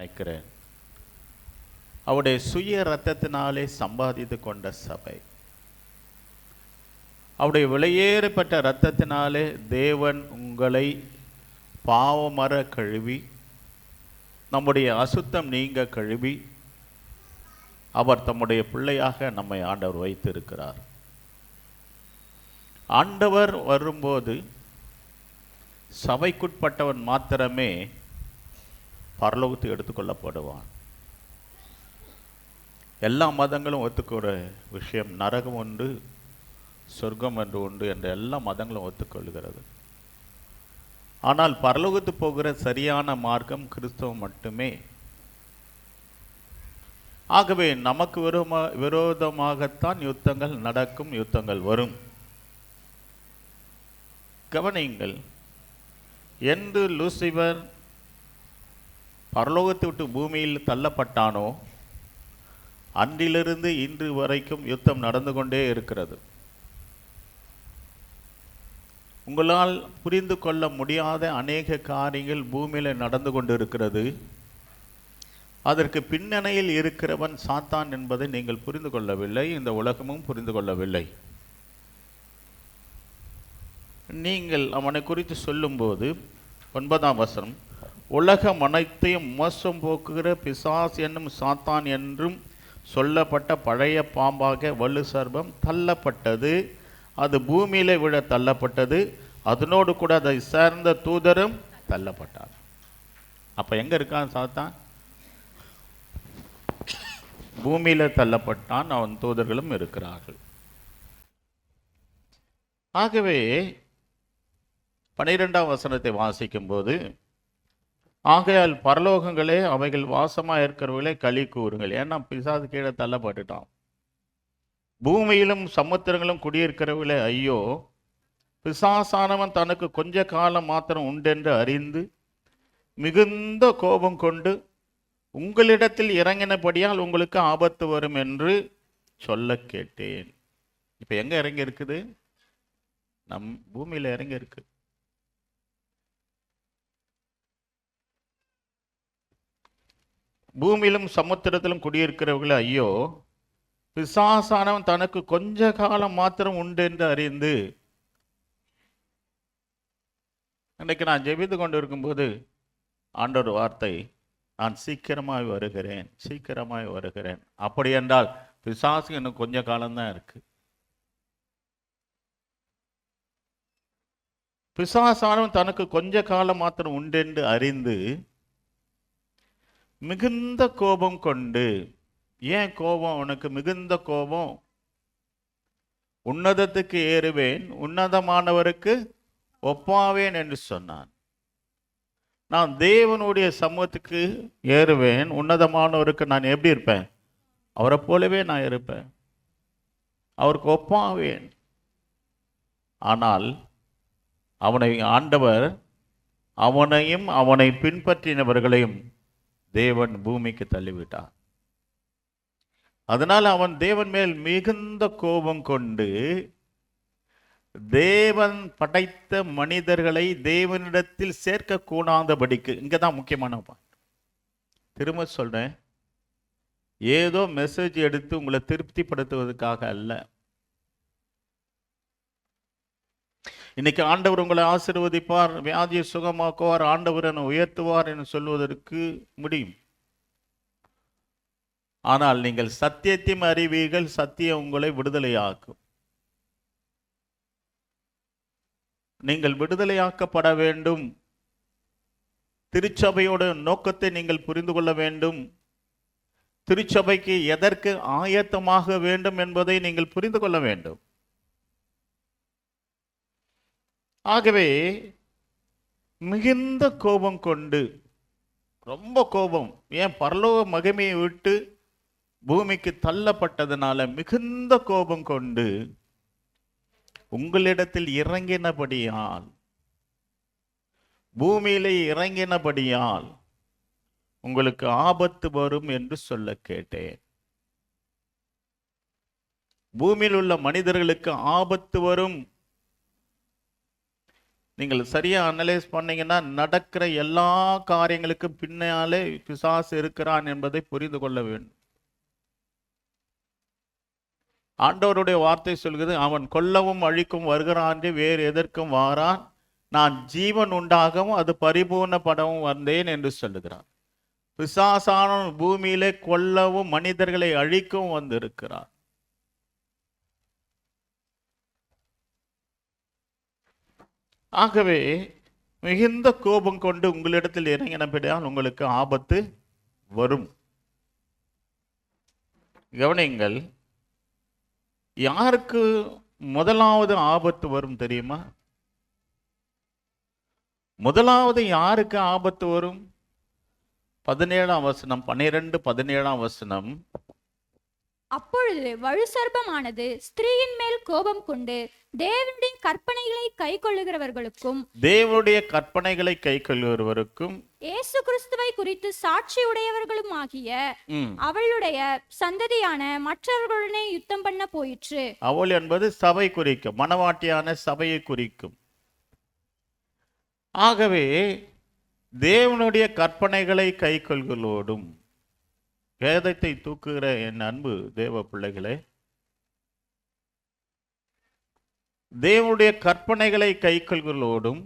நினைக்கிறேன். அவருடைய சுய இரத்தத்தினாலே சம்பாதித்து கொண்ட சபை, அவருடைய விலையேறப்பட்ட இரத்தத்தினாலே தேவன் உங்களை பாவமர கழுவி, நம்முடைய அசுத்தம் நீங்க கழுவி, அவர் தம்முடைய பிள்ளையாக நம்மை ஆண்டவர் வைத்திருக்கிறார். ஆண்டவர் வரும்போது சபைக்குட்பட்டவன் மாத்திரமே பரலோகத்தை எடுத்துக்கொள்ளப்படுவான். எல்லா மதங்களும் ஒத்துக்கிற விஷயம், நரகம் உண்டு சொர்க்கம் என்று உண்டு என்ற எல்லா மதங்களும் ஒத்துக்கொள்கிறது. ஆனால் பரலோகத்து போகிற சரியான மார்க்கம் கிறிஸ்தவம் மட்டுமே. ஆகவே நமக்கு விரோதமாகத்தான் யுத்தங்கள் நடக்கும், யுத்தங்கள் வரும். கவனியுங்கள், என்று லூசிபர் பரலோகத்தை விட்டு பூமியில் தள்ளப்பட்டானோ அன்றிலிருந்து இன்று வரைக்கும் யுத்தம் நடந்து கொண்டே இருக்கிறது. உங்களால் புரிந்து கொள்ள முடியாத அநேக காரியங்கள் பூமியில் நடந்து கொண்டு இருக்கிறது. அதற்கு பின்னணியில் இருக்கிறவன் சாத்தான் என்பதை நீங்கள் புரிந்து கொள்ளவில்லை, இந்த உலகமும் புரிந்து கொள்ளவில்லை. நீங்கள் அவனை குறித்து சொல்லும்போது 9ஆம் வசனம், உலகம் அனைத்தையும் மோசம் போக்குகிற பிசாஸ் என்னும் சாத்தான் என்றும் சொல்லப்பட்ட பழைய பாம்பாக வலு சர்ப்பம் தள்ளப்பட்டது. அது பூமியில விழ தள்ளப்பட்டது, அதனோடு கூட அதை சேர்ந்த தூதரும் தள்ளப்பட்டார். அப்ப எங்க இருக்கான் சாத்தான்? பூமியில தள்ளப்பட்டான், அவன் தூதர்களும் இருக்கிறார்கள். ஆகவே 12ஆம் வசனத்தை வாசிக்கும் போது, ஆகையால் பரலோகங்களே அவைகள் வாசமா இருக்கிறவர்களே களி கூறுங்கள். ஏன்னா பிசாசு கீழே தள்ளப்பட்டுட்டான். பூமியிலும் சமுத்திரங்களும் குடியிருக்கிறவர்களே ஐயோ, பிசாசானவன் தனக்கு கொஞ்ச காலம் மாத்திரம் உண்டென்று அறிந்து மிகுந்த கோபம் கொண்டு உங்களிடத்தில் இறங்கினபடியால் உங்களுக்கு ஆபத்து வரும் என்று சொல்ல கேட்டேன். இப்ப எங்க இறங்கி இருக்குது? நம் பூமியில இறங்கி இருக்கு. பூமியிலும் சமுத்திரத்திலும் குடியிருக்கிறவர்களே ஐயோ, பிசாசானவன் தனக்கு கொஞ்ச காலம் மாத்திரம் உண்டு என்று அறிந்து. இன்னைக்கு நான் ஜெபித்து கொண்டு இருக்கும்போது ஆண்டவர் வார்த்தை, நான் சீக்கிரமாய் வருகிறேன், சீக்கிரமாய் வருகிறேன். அப்படி என்றால் பிசாசு இன்னும் கொஞ்ச காலம்தான் இருக்கு. பிசாசானவன் தனக்கு கொஞ்ச காலம் மாத்திரம் உண்டு என்று அறிந்து மிகுந்த கோபம் கொண்டு. ஏன் கோபம் உனக்கு? மிகுந்த கோபம். உன்னதத்துக்கு ஏறுவேன், உன்னதமானவருக்கு ஒப்பாவேன் என்று சொன்னான். நான் தேவனுடைய சமூகத்துக்கு ஏறுவேன், உன்னதமானவருக்கு நான் எப்படி இருப்பேன்? அவரை போலவே நான் இருப்பேன், அவருக்கு ஒப்பாவேன். ஆனால் அவனை ஆண்டவர், அவனையும் அவனை பின்பற்றினவர்களையும் தேவன் பூமிக்கு தள்ளிவிட்டார். அதனால் அவன் தேவன் மேல் மிகுந்த கோபம் கொண்டு தேவன் படைத்த மனிதர்களை தேவனிடத்தில் சேர்க்க கூடாதபடிக்கு. இங்கதான் முக்கியமான பாயிண்ட். திரும்ப சொல்றேன், ஏதோ மெசேஜ் எடுத்து உங்களை திருப்திப்படுத்துவதற்காக அல்ல. இன்னைக்கு ஆண்டவர் உங்களை ஆசீர்வதிப்பார், வியாதியை சுகமாக்குவார், ஆண்டவர் என்னை உயர்த்துவார் என்று சொல்வதற்கு முடியும். ஆனால் நீங்கள் சத்தியத்தையும் அறிவீர்கள், சத்தியம் உங்களை விடுதலையாக்கும். நீங்கள் விடுதலையாக்கப்பட வேண்டும். திருச்சபையோட நோக்கத்தை நீங்கள் புரிந்து கொள்ள வேண்டும். திருச்சபைக்கு எதற்கு ஆயத்தமாக வேண்டும் என்பதை நீங்கள் புரிந்து கொள்ள வேண்டும். ஆகவே மிகுந்த கோபம் கொண்டு, ரொம்ப கோபம். ஏன்? பரலோக மகிமையை விட்டு பூமிக்கு தள்ளப்பட்டதுனால மிகுந்த கோபம் கொண்டு உங்களிடத்தில் இறங்கினபடியால், பூமியிலே இறங்கினபடியால் உங்களுக்கு ஆபத்து வரும் என்று சொல்ல கேட்டேன். பூமியில் உள்ள மனிதர்களுக்கு ஆபத்து வரும். நீங்கள் சரியா அனலைஸ் பண்ணீங்கன்னா நடக்கிற எல்லா காரியங்களுக்கும் பின்னாலே பிசாசு இருக்கிறான் என்பதை புரிந்து கொள்ள வேண்டும். ஆண்டவருடைய வார்த்தை சொல்கிறது, அவன் கொல்லவும் அழிக்கும் வருகிறான், வேறு எதற்கும் வாரான், நான் ஜீவன் உண்டாகவும் அது பரிபூர்ணப்படவும் வந்தேன் என்று சொல்லுகிறான். பிசாசானவன் பூமியிலே கொல்லவும் மனிதர்களை அழிக்கவும் வந்திருக்கிறான். ஆகவே மிகுந்த கோபம் கொண்டு உங்களிடத்தில் இறங்கினபடியால் உங்களுக்கு ஆபத்து வரும். கவனிங்கள், யாருக்கு முதலாவது ஆபத்து வரும் தெரியுமா? முதலாவது யாருக்கு ஆபத்து வரும்? 17ஆம் வசனம், 12-17ஆம் வசனம். அப்பொழுது வலுசர்ப்பமானது ஸ்திரீயின் மேல் கோபம் கொண்டு தேவனுடைய கற்பனைகளை கைக்கொள்ளுகிறவர்களுக்கும் இயேசு கிறிஸ்துவை குறித்து சாட்சி உடையவர்களும் ஆகிய அவளுடைய சந்ததியான மற்றவர்களுடனே யுத்தம் பண்ண போயிற்று. அவள் என்பது சபை குறிக்கும், மணவாட்டியான சபையை குறிக்கும். ஆகவே தேவனுடைய கற்பனைகளை கைக்கொள்களோடும், வேதத்தை தூக்குகிற என் அன்பு தேவ பிள்ளைகளே, தேவனுடைய கற்பனைகளை கைக்கொள்களோடும்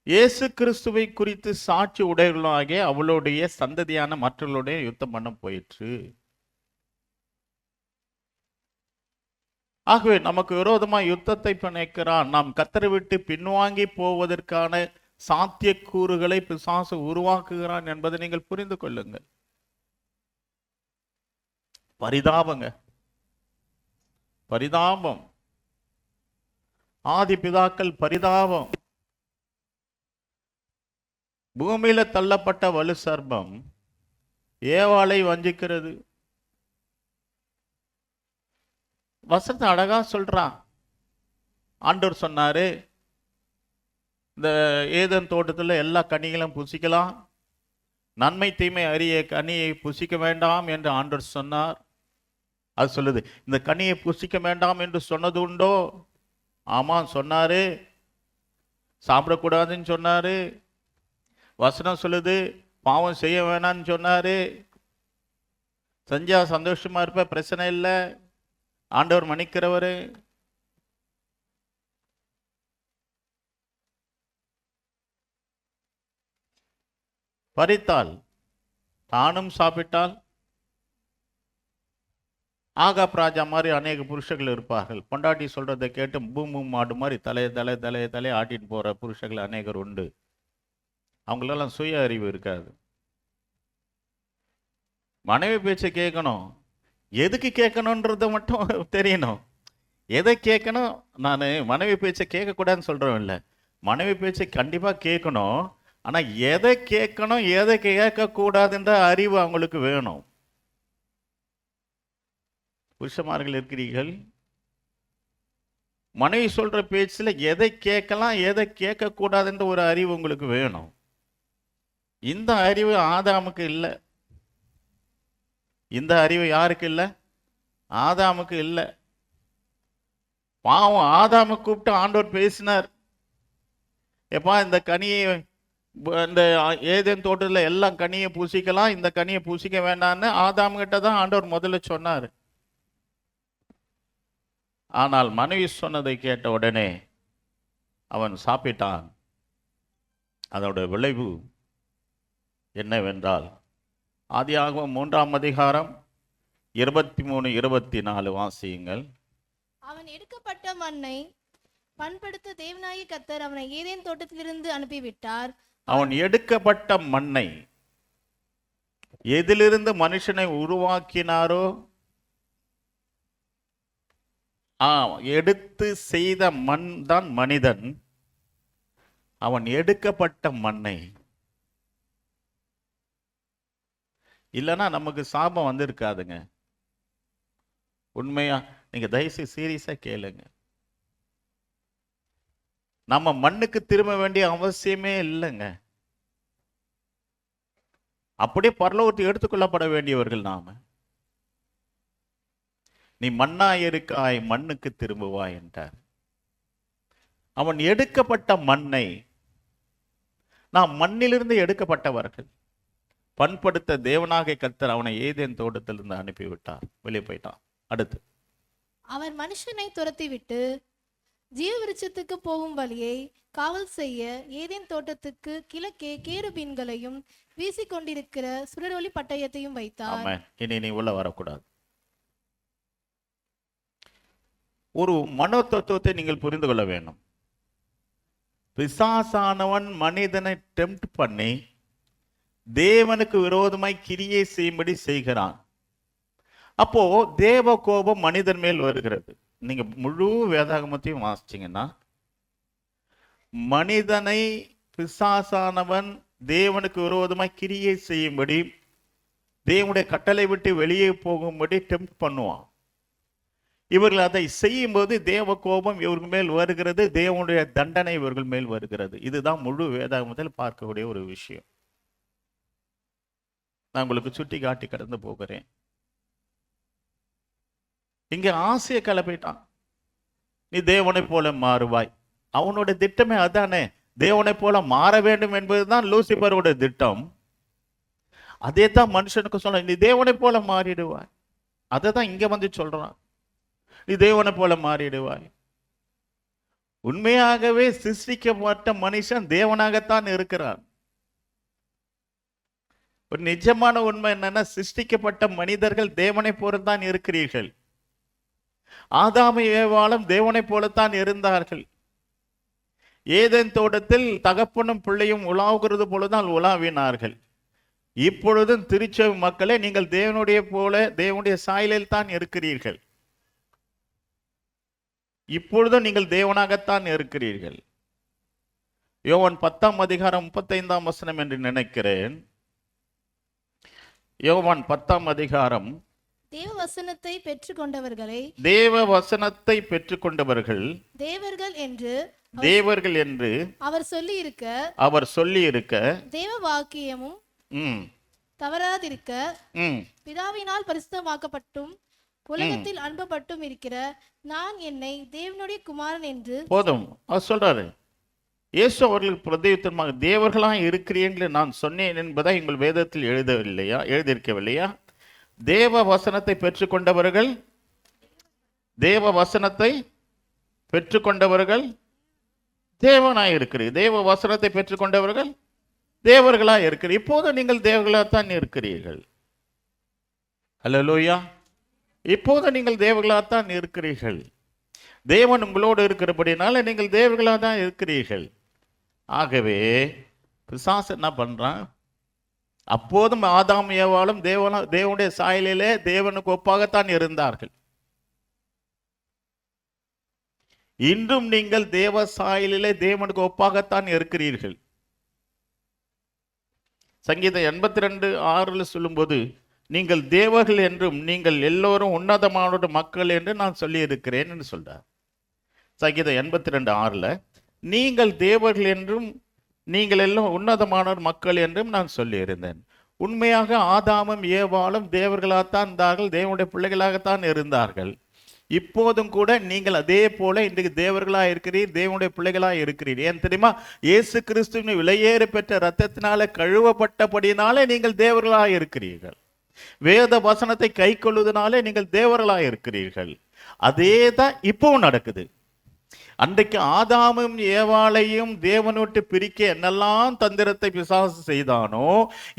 இயேசு கிறிஸ்துவை குறித்து சாட்சி உடையவர்களாகிய அவளுடைய சந்ததியான மற்றவர்களுடைய யுத்தம் பண்ண போயிற்று. ஆகவே நமக்கு விரோதமாக யுத்தத்தை பிணைக்கிறான். நாம் கர்த்தரை விட்டு பின்வாங்கி போவதற்கான சாத்தியக்கூறுகளை பிசாசு உருவாக்குகிறான் என்பதை நீங்கள் புரிந்து கொள்ளுங்கள். பரிதாபம், ஆதி பிதாக்கள் பரிதாபம். பூமியில தள்ளப்பட்ட வலு சர்ப்பம் ஏவாளை வஞ்சிக்கிறது. வசனத்தை அழகா சொல்றான். ஆண்டவர் சொன்னாரு, இந்த ஏதேன் தோட்டத்தில் எல்லா கனிகளும் புசிக்கலாம், நன்மை தீமை அறிய கனியை புசிக்க வேண்டாம் என்று ஆண்டவர் சொன்னார். அது சொல்லுது, இந்த கனியை புசிக்க வேண்டாம் என்று சொன்னது உண்டோ? ஆமாம் சொன்னாரு. சாப்பிடக்கூடாதுன்னு சொன்னாரு. வசனம் சொல்லுது, பாவம் செய்ய வேணான்னு சொன்னாரு. செஞ்சா சந்தோஷமா இருப்ப, பிரச்சனை இல்லை, ஆண்டவர் மன்னிக்கிறவரு. பறித்தால் தானும் சாப்பிட்டால். ஆகாப் ராஜா மாதிரி அநேக புருஷர்கள் இருப்பார்கள். பொண்டாட்டி சொல்றதை கேட்டு பூமும் மாடு மாதிரி தலையை ஆட்டிட்டு போற புருஷர்கள் அநேகர் உண்டு. அவங்களெல்லாம் சுய அறிவு இருக்காது. மனைவி பேச்சை கேட்கணும். எதுக்கு கேட்கணுன்றத மட்டும் தெரியணும். எதை கேட்கணும்? நான் மனைவி பேச்சை கேட்கக்கூடாதுன்னு சொல்றேன் இல்லை, மனைவி பேச்சை கண்டிப்பா கேட்கணும். ஆனா எதை கேட்கணும் எதை கேட்கக்கூடாதுன்ற அறிவு அவங்களுக்கு வேணும். புருஷமார்கள் இருக்கிறீர்கள், மனைவி சொல்ற பேச்சுல எதை கேட்கலாம் எதை கேட்கக்கூடாதுன்ற ஒரு அறிவு உங்களுக்கு வேணும். இந்த அறிவு ஆதாமுக்கு இல்லை. இந்த அறிவு யாருக்கு இல்லை? ஆதாமுக்கு இல்லை. பாவம், ஆதாம கூப்பிட்டு ஆண்டவர் பேசினார். எப்பா இந்த கனியை, இந்த ஏதேன் தோட்டத்தில் எல்லா கனியை பூசிக்கலாம், இந்த கனியை பூசிக்க வேண்டான்னு ஆதாம் கிட்ட தான் ஆண்டவர் முதல்ல சொன்னார். ஆனால் மனைவி சொன்னதை கேட்ட உடனே அவன் சாப்பிட்டான். அதோட விளைவு என்னவென்றால், ஆதியாகமம் 3ஆம் அதிகாரம் 23-24 வாசியுங்கள். அவன் எடுக்கப்பட்ட மண்ணை பண்படுத்த தேவனாகிய கர்த்தர் அவனை ஏதேன் தோட்டத்திலிருந்து அனுப்பிவிட்டார். அவன் எடுக்கப்பட்ட மண்ணை, எதிலிருந்து மனுஷனை உருவாக்கினாரோ எடுத்து செய்த மண் தான் மனிதன். அவன் எடுக்கப்பட்ட மண்ணை, இல்லைன்னா நமக்கு சாபம் வந்திருக்காதுங்க. உண்மையா நீங்க தயவுசெய்து சீரியஸா கேளுங்க. நம்ம மண்ணுக்கு திரும்ப வேண்டிய அவசியமே இல்லைங்க. அப்படியே பரலோகத்தை எடுத்துக்கொள்ளப்பட வேண்டியவர்கள் நாம. நீ மண்ணாய் இருக்காய், மண்ணுக்கு திரும்புவாய் என்றார். அவன் எடுக்கப்பட்ட மண்ணை, நாம் மண்ணிலிருந்து எடுக்கப்பட்டவர்கள், பண்படுத்த தேவனாகிய கர்த்தர் அவனை ஏதேன் தோட்டத்திலிருந்து அனுப்பிவிட்டார். வெளியே போயிட்டான். அடுத்து, அவர் மனுஷனை துரத்திவிட்டு ஜீவ விருட்சத்துக்கு போகும் வழியை காவல் செய்ய ஏதேன் தோட்டத்துக்கு கிழக்கே கேருபீன்களையும் வீசிக்கொண்டிருக்கிற சுடரொளி பட்டயத்தையும் வைத்தார். ஆமென். இனி நீ உள்ள வரக்கூடாது. ஒரு மனோ தத்துவத்தை நீங்கள் புரிந்து கொள்ள வேண்டும். பிசாசானவன் மனிதனை டெம்ப்ட் பண்ணி தேவனுக்கு விரோதமாய் கிரியை செய்யும்படி செய்கிறான். அப்போ தேவ கோபம் மனிதன் மேல் வருகிறது. நீங்க முழு வேதாகமத்தையும் வாசிச்சீங்கன்னா, மனிதனை பிசாசானவன் தேவனுக்கு விரோதமாய் கிரியை செய்யும்படி, தேவனுடைய கட்டளை விட்டு வெளியே போகும்படி டெம்ப்ட் பண்ணுவான். இவர்கள் அதை செய்யும்போது தேவ கோபம் இவர்கள் மேல் வருகிறது, தேவனுடைய தண்டனை இவர்கள் மேல் வருகிறது. இதுதான் முழு வேதாகமத்தில் பார்க்கக்கூடிய ஒரு விஷயம். நான் உங்களுக்கு சுட்டி காட்டி கடந்து போகிறேன். இங்க ஆசையை கிளப்பிட்டான். நீ தேவனை போல மாறுவாய். அவனோட திட்டமே அதானே, தேவனை போல மாற வேண்டும் என்பதுதான் லூசிபரோட திட்டம். அதே தான் மனுஷனுக்கு சொல்ல, நீ தேவனை போல மாறிடுவாய். அதை தான் இங்க வந்து சொல்றான், நீ தேவனை போல மாறிடுவாய். உண்மையாகவே சிருஷ்டிக்கப்பட்ட மனுஷன் தேவனாகத்தான் இருக்கிறான். ஒரு நிஜமான உண்மை என்னன்னா, சிருஷ்டிக்கப்பட்ட மனிதர்கள் தேவனை போலத்தான் இருக்கிறீர்கள். ஆதாம ஏவாளும் தேவனை போலத்தான் இருந்தார்கள். ஏதேன் தோட்டத்தில் தகப்பனும் பிள்ளையும் உலாவுகிறது போலதான் உலாவினார்கள். இப்பொழுதும் திருச்சபை மக்களே, நீங்கள் தேவனுடைய போல தேவனுடைய சாயலில் தான் இருக்கிறீர்கள். இப்பொழுதும் நீங்கள் தேவனாகத்தான் இருக்கிறீர்கள். யோவான் 10:35 என்று நினைக்கிறேன். யோவான் 10 தேவ வசனத்தை பெற்றுக்கொண்டவர்களை தேவ வசனத்தை பெற்றுக்கொண்டவர்கள் தேவர்கள் என்று அவர் சொல்லி இருக்க தேவ வாக்கியமும் தவறாதிருக்க பிதாவினால் பரிசுத்தமாக்கப்பட்டும் உலகத்தில் அன்பப்பட்டும் இருக்கிற நான் என்னை தேவனுடைய குமாரன் என்று போதும் அவர் சொல்றாரு. இயேசு அவர்களுக்கு பிரதியுத்தரமாக தேவர்களாக இருக்கிறீர்கள் நான் சொன்னேன் என்பதை உங்கள் வேதத்தில் எழுதியிருக்கவில்லையா? தேவ வசனத்தை பெற்றுக்கொண்டவர்கள் தேவனாய் இருக்கிறீர்கள். தேவ வசனத்தை பெற்றுக்கொண்டவர்கள் தேவர்களாய் இருக்கிறீர்கள். இப்போது நீங்கள் தேவர்களாகத்தான் இருக்கிறீர்கள். அல்லேலூயா. இப்போது நீங்கள் தேவர்களாகத்தான் இருக்கிறீர்கள். தேவன் உங்களோடு இருக்கிறபடினால நீங்கள் தேவர்களாக தான் இருக்கிறீர்கள். ஆகவே பிசாசு என்ன பண்றான்? அப்போதும் ஆதாம் ஏவாளும் தேவனுடைய சாயலிலே தேவனுக்கு ஒப்பாகத்தான் இருந்தார்கள். இன்றும் நீங்கள் தேவ சாயலிலே தேவனுக்கு ஒப்பாகத்தான் இருக்கிறீர்கள். சங்கீதம் 82:6 சொல்லும்போது, நீங்கள் தேவர்கள் என்றும் நீங்கள் எல்லோரும் உன்னதமான மக்கள் என்று நான் சொல்லி இருக்கிறேன் என்று சொல்றார். சங்கீதம் 82:6 நீங்கள் தேவர்கள் என்றும் நீங்கள் எல்லாம் உன்னதமான மக்கள் என்றும் நான் சொல்லியிருந்தேன். உண்மையாக ஆதாமும் ஏவாளும் தேவர்களாகத்தான் இருந்தார்கள், தேவனுடைய பிள்ளைகளாகத்தான் இருந்தார்கள். இப்போதும் கூட நீங்கள் அதே போல இன்றைக்கு தேவர்களாக இருக்கிறீர், தேவனுடைய பிள்ளைகளாக இருக்கிறீர். ஏன் தெரியுமா? இயேசு கிறிஸ்துவின் விலையேற பெற்ற இரத்தத்தினால கழுவப்பட்டபடினாலே நீங்கள் தேவர்களாக இருக்கிறீர்கள். வேத வசனத்தை கை கொள்வதனாலே நீங்கள் தேவர்களாக இருக்கிறீர்கள். அதே தான் இப்பவும் நடக்குது. அன்றைக்கு ஆதாமும் ஏவாளையும் தேவனை விட்டு பிரிக்க என்னெல்லாம் தந்திரத்தை பிசாசு செய்தானோ,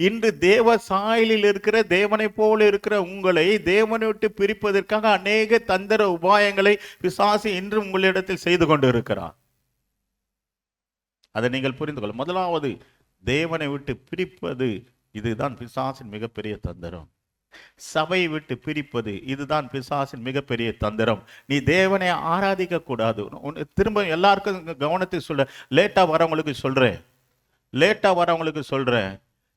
இன்று தேவ சாயலில் இருக்கிற தேவனை போல இருக்கிற உங்களை தேவனை விட்டு பிரிப்பதற்காக அநேக தந்திர உபாயங்களை பிசாசு இன்று உங்களிடத்தில் செய்து கொண்டு இருக்கிறார். அதை நீங்கள் புரிந்து கொள்ள. முதலாவது, தேவனை விட்டு பிரிப்பது, இதுதான் பிசாசின் மிகப்பெரிய தந்திரம். சபையை விட்டு பிரிப்பது, இதுதான் பிசாசின் மிகப்பெரிய தந்திரம். நீ தேவனை ஆராதிக்க கூடாது. திரும்ப எல்லாருக்கும் கவனத்தை சொல்ற, லேட்டா வரவங்களுக்கு சொல்றேன்,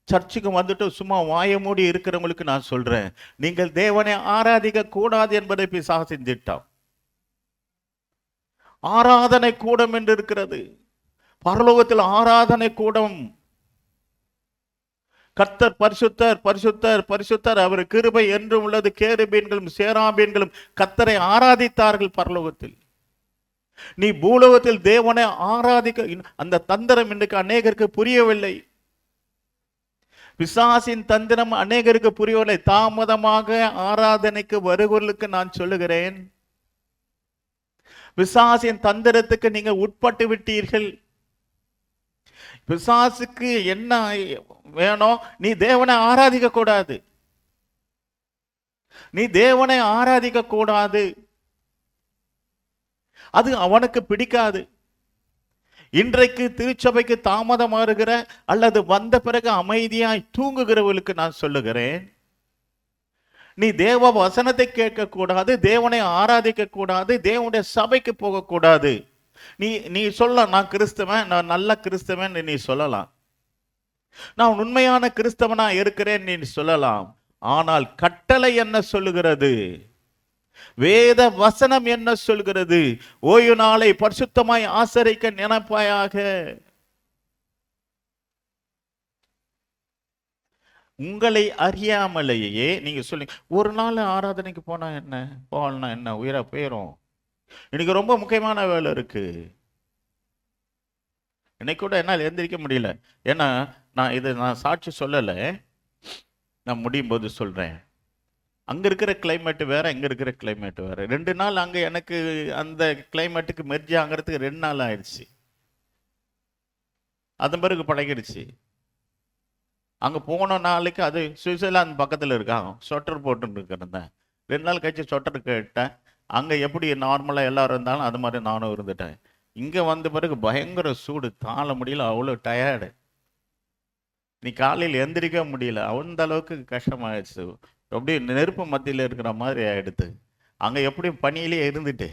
சர்ச்சுக்கு வந்துட்டு சும்மா வாய மூடி இருக்கிறவங்களுக்கு நான் சொல்றேன், நீங்கள் தேவனை ஆராதிக்க கூடாது என்பதை பிசாசின் திட்டம். ஆராதனை கூடம் என்று இருக்கிறது. பரலோகத்தில் ஆராதனை கூடம். கர்த்தர் பரிசுத்தர் பரிசுத்தர் பரிசுத்தர், அவர் கிருபை என்றும் உள்ளது. கேருபீன்களும் சேராபீன்களும் கர்த்தரை ஆராதித்தார்கள் பரலோகத்தில். நீ பூலோகத்தில் தேவனை ஆராதிக்க அந்த தந்திரம் இன்றைக்கு அநேகருக்கு புரியவில்லை. பிசாசின் தந்திரம் அநேகருக்கு புரியவில்லை. தாமதமாக ஆராதனைக்கு வருவர்களுக்கு நான் சொல்லுகிறேன், பிசாசின் தந்திரத்துக்கு நீங்க உட்பட்டு விட்டீர்கள். பிசாசுக்கு என்ன வேணும்? நீ தேவனை ஆராதிக்க கூடாது, நீ தேவனை ஆராதிக்க கூடாது, அது அவனுக்கு பிடிக்காது. இன்றைக்கு திருச்சபைக்கு தாமதம் வருகிற அல்லது வந்த பிறகு அமைதியாய் தூங்குகிறவர்களுக்கு நான் சொல்லுகிறேன், நீ தேவ வசனத்தை கேட்க கூடாது, தேவனை ஆராதிக்க கூடாது, தேவனுடைய சபைக்கு போகக்கூடாது. நீ சொல்ல, நான் கிறிஸ்தவன், நான் நல்ல கிறிஸ்தவன் நீ சொல்லலாம், நான் உண்மையான கிறிஸ்தவனா இருக்கிறேன் நீ சொல்லலாம். ஆனால் கட்டளை என்ன சொல்லுகிறது? வேத வசனம் என்ன சொல்கிறது? ஓய்வு நாளை பரிசுத்தமாய் ஆசரிக்க நினைப்பாயாக. உங்களை அறியாமலேயே நீங்க சொல்லுங்க, ஒரு நாள் ஆராதனைக்கு போனா என்ன, போகலன்னா என்ன, உயிரா போயிடும். இன்னைக்கு ரொம்ப முக்கியமான வேலை இருக்கு. இன்னைக்கு கூட என்னால் எந்திரிக்க முடியல. ஏன்னா நான் சாட்சி சொல்லலை, நான் முடியும் போது சொல்றேன். அங்க இருக்கிற கிளைமேட் வேற, இங்க இருக்கிற கிளைமேட் வேற. 2 நாள் அங்க எனக்கு அந்த கிளைமேட்டுக்கு மெர்ஜ் ஆகிறதுக்கு 2 நாள் ஆயிடுச்சு. அதன் பிறகு பழகிடுச்சு. அங்க போன நாளைக்கு அது சுவிட்சர்லாந்து பக்கத்துல இருக்காங்க, ஸ்வெட்டர் போட்டு இருக்கிறேன். 2 நாள் கழிச்சு ஸ்வெட்டர் கேட்டேன். அங்க எப்படி நார்மலா எல்லாரும் இருந்தாலும் அது மாதிரி நானும் இருந்துட்டேன். இங்க வந்த பிறகு பயங்கர சூடு, தாழ முடியல, அவ்வளோ டயர்டு. நீ காலையில் எந்திரிக்க முடியல, அந்த அளவுக்கு கஷ்டமாயிடுச்சு. அப்படியே நெருப்பு மத்தியில் இருக்கிற மாதிரி ஆயிடுது. அங்கே எப்படியும் பனியிலே இருந்துட்டு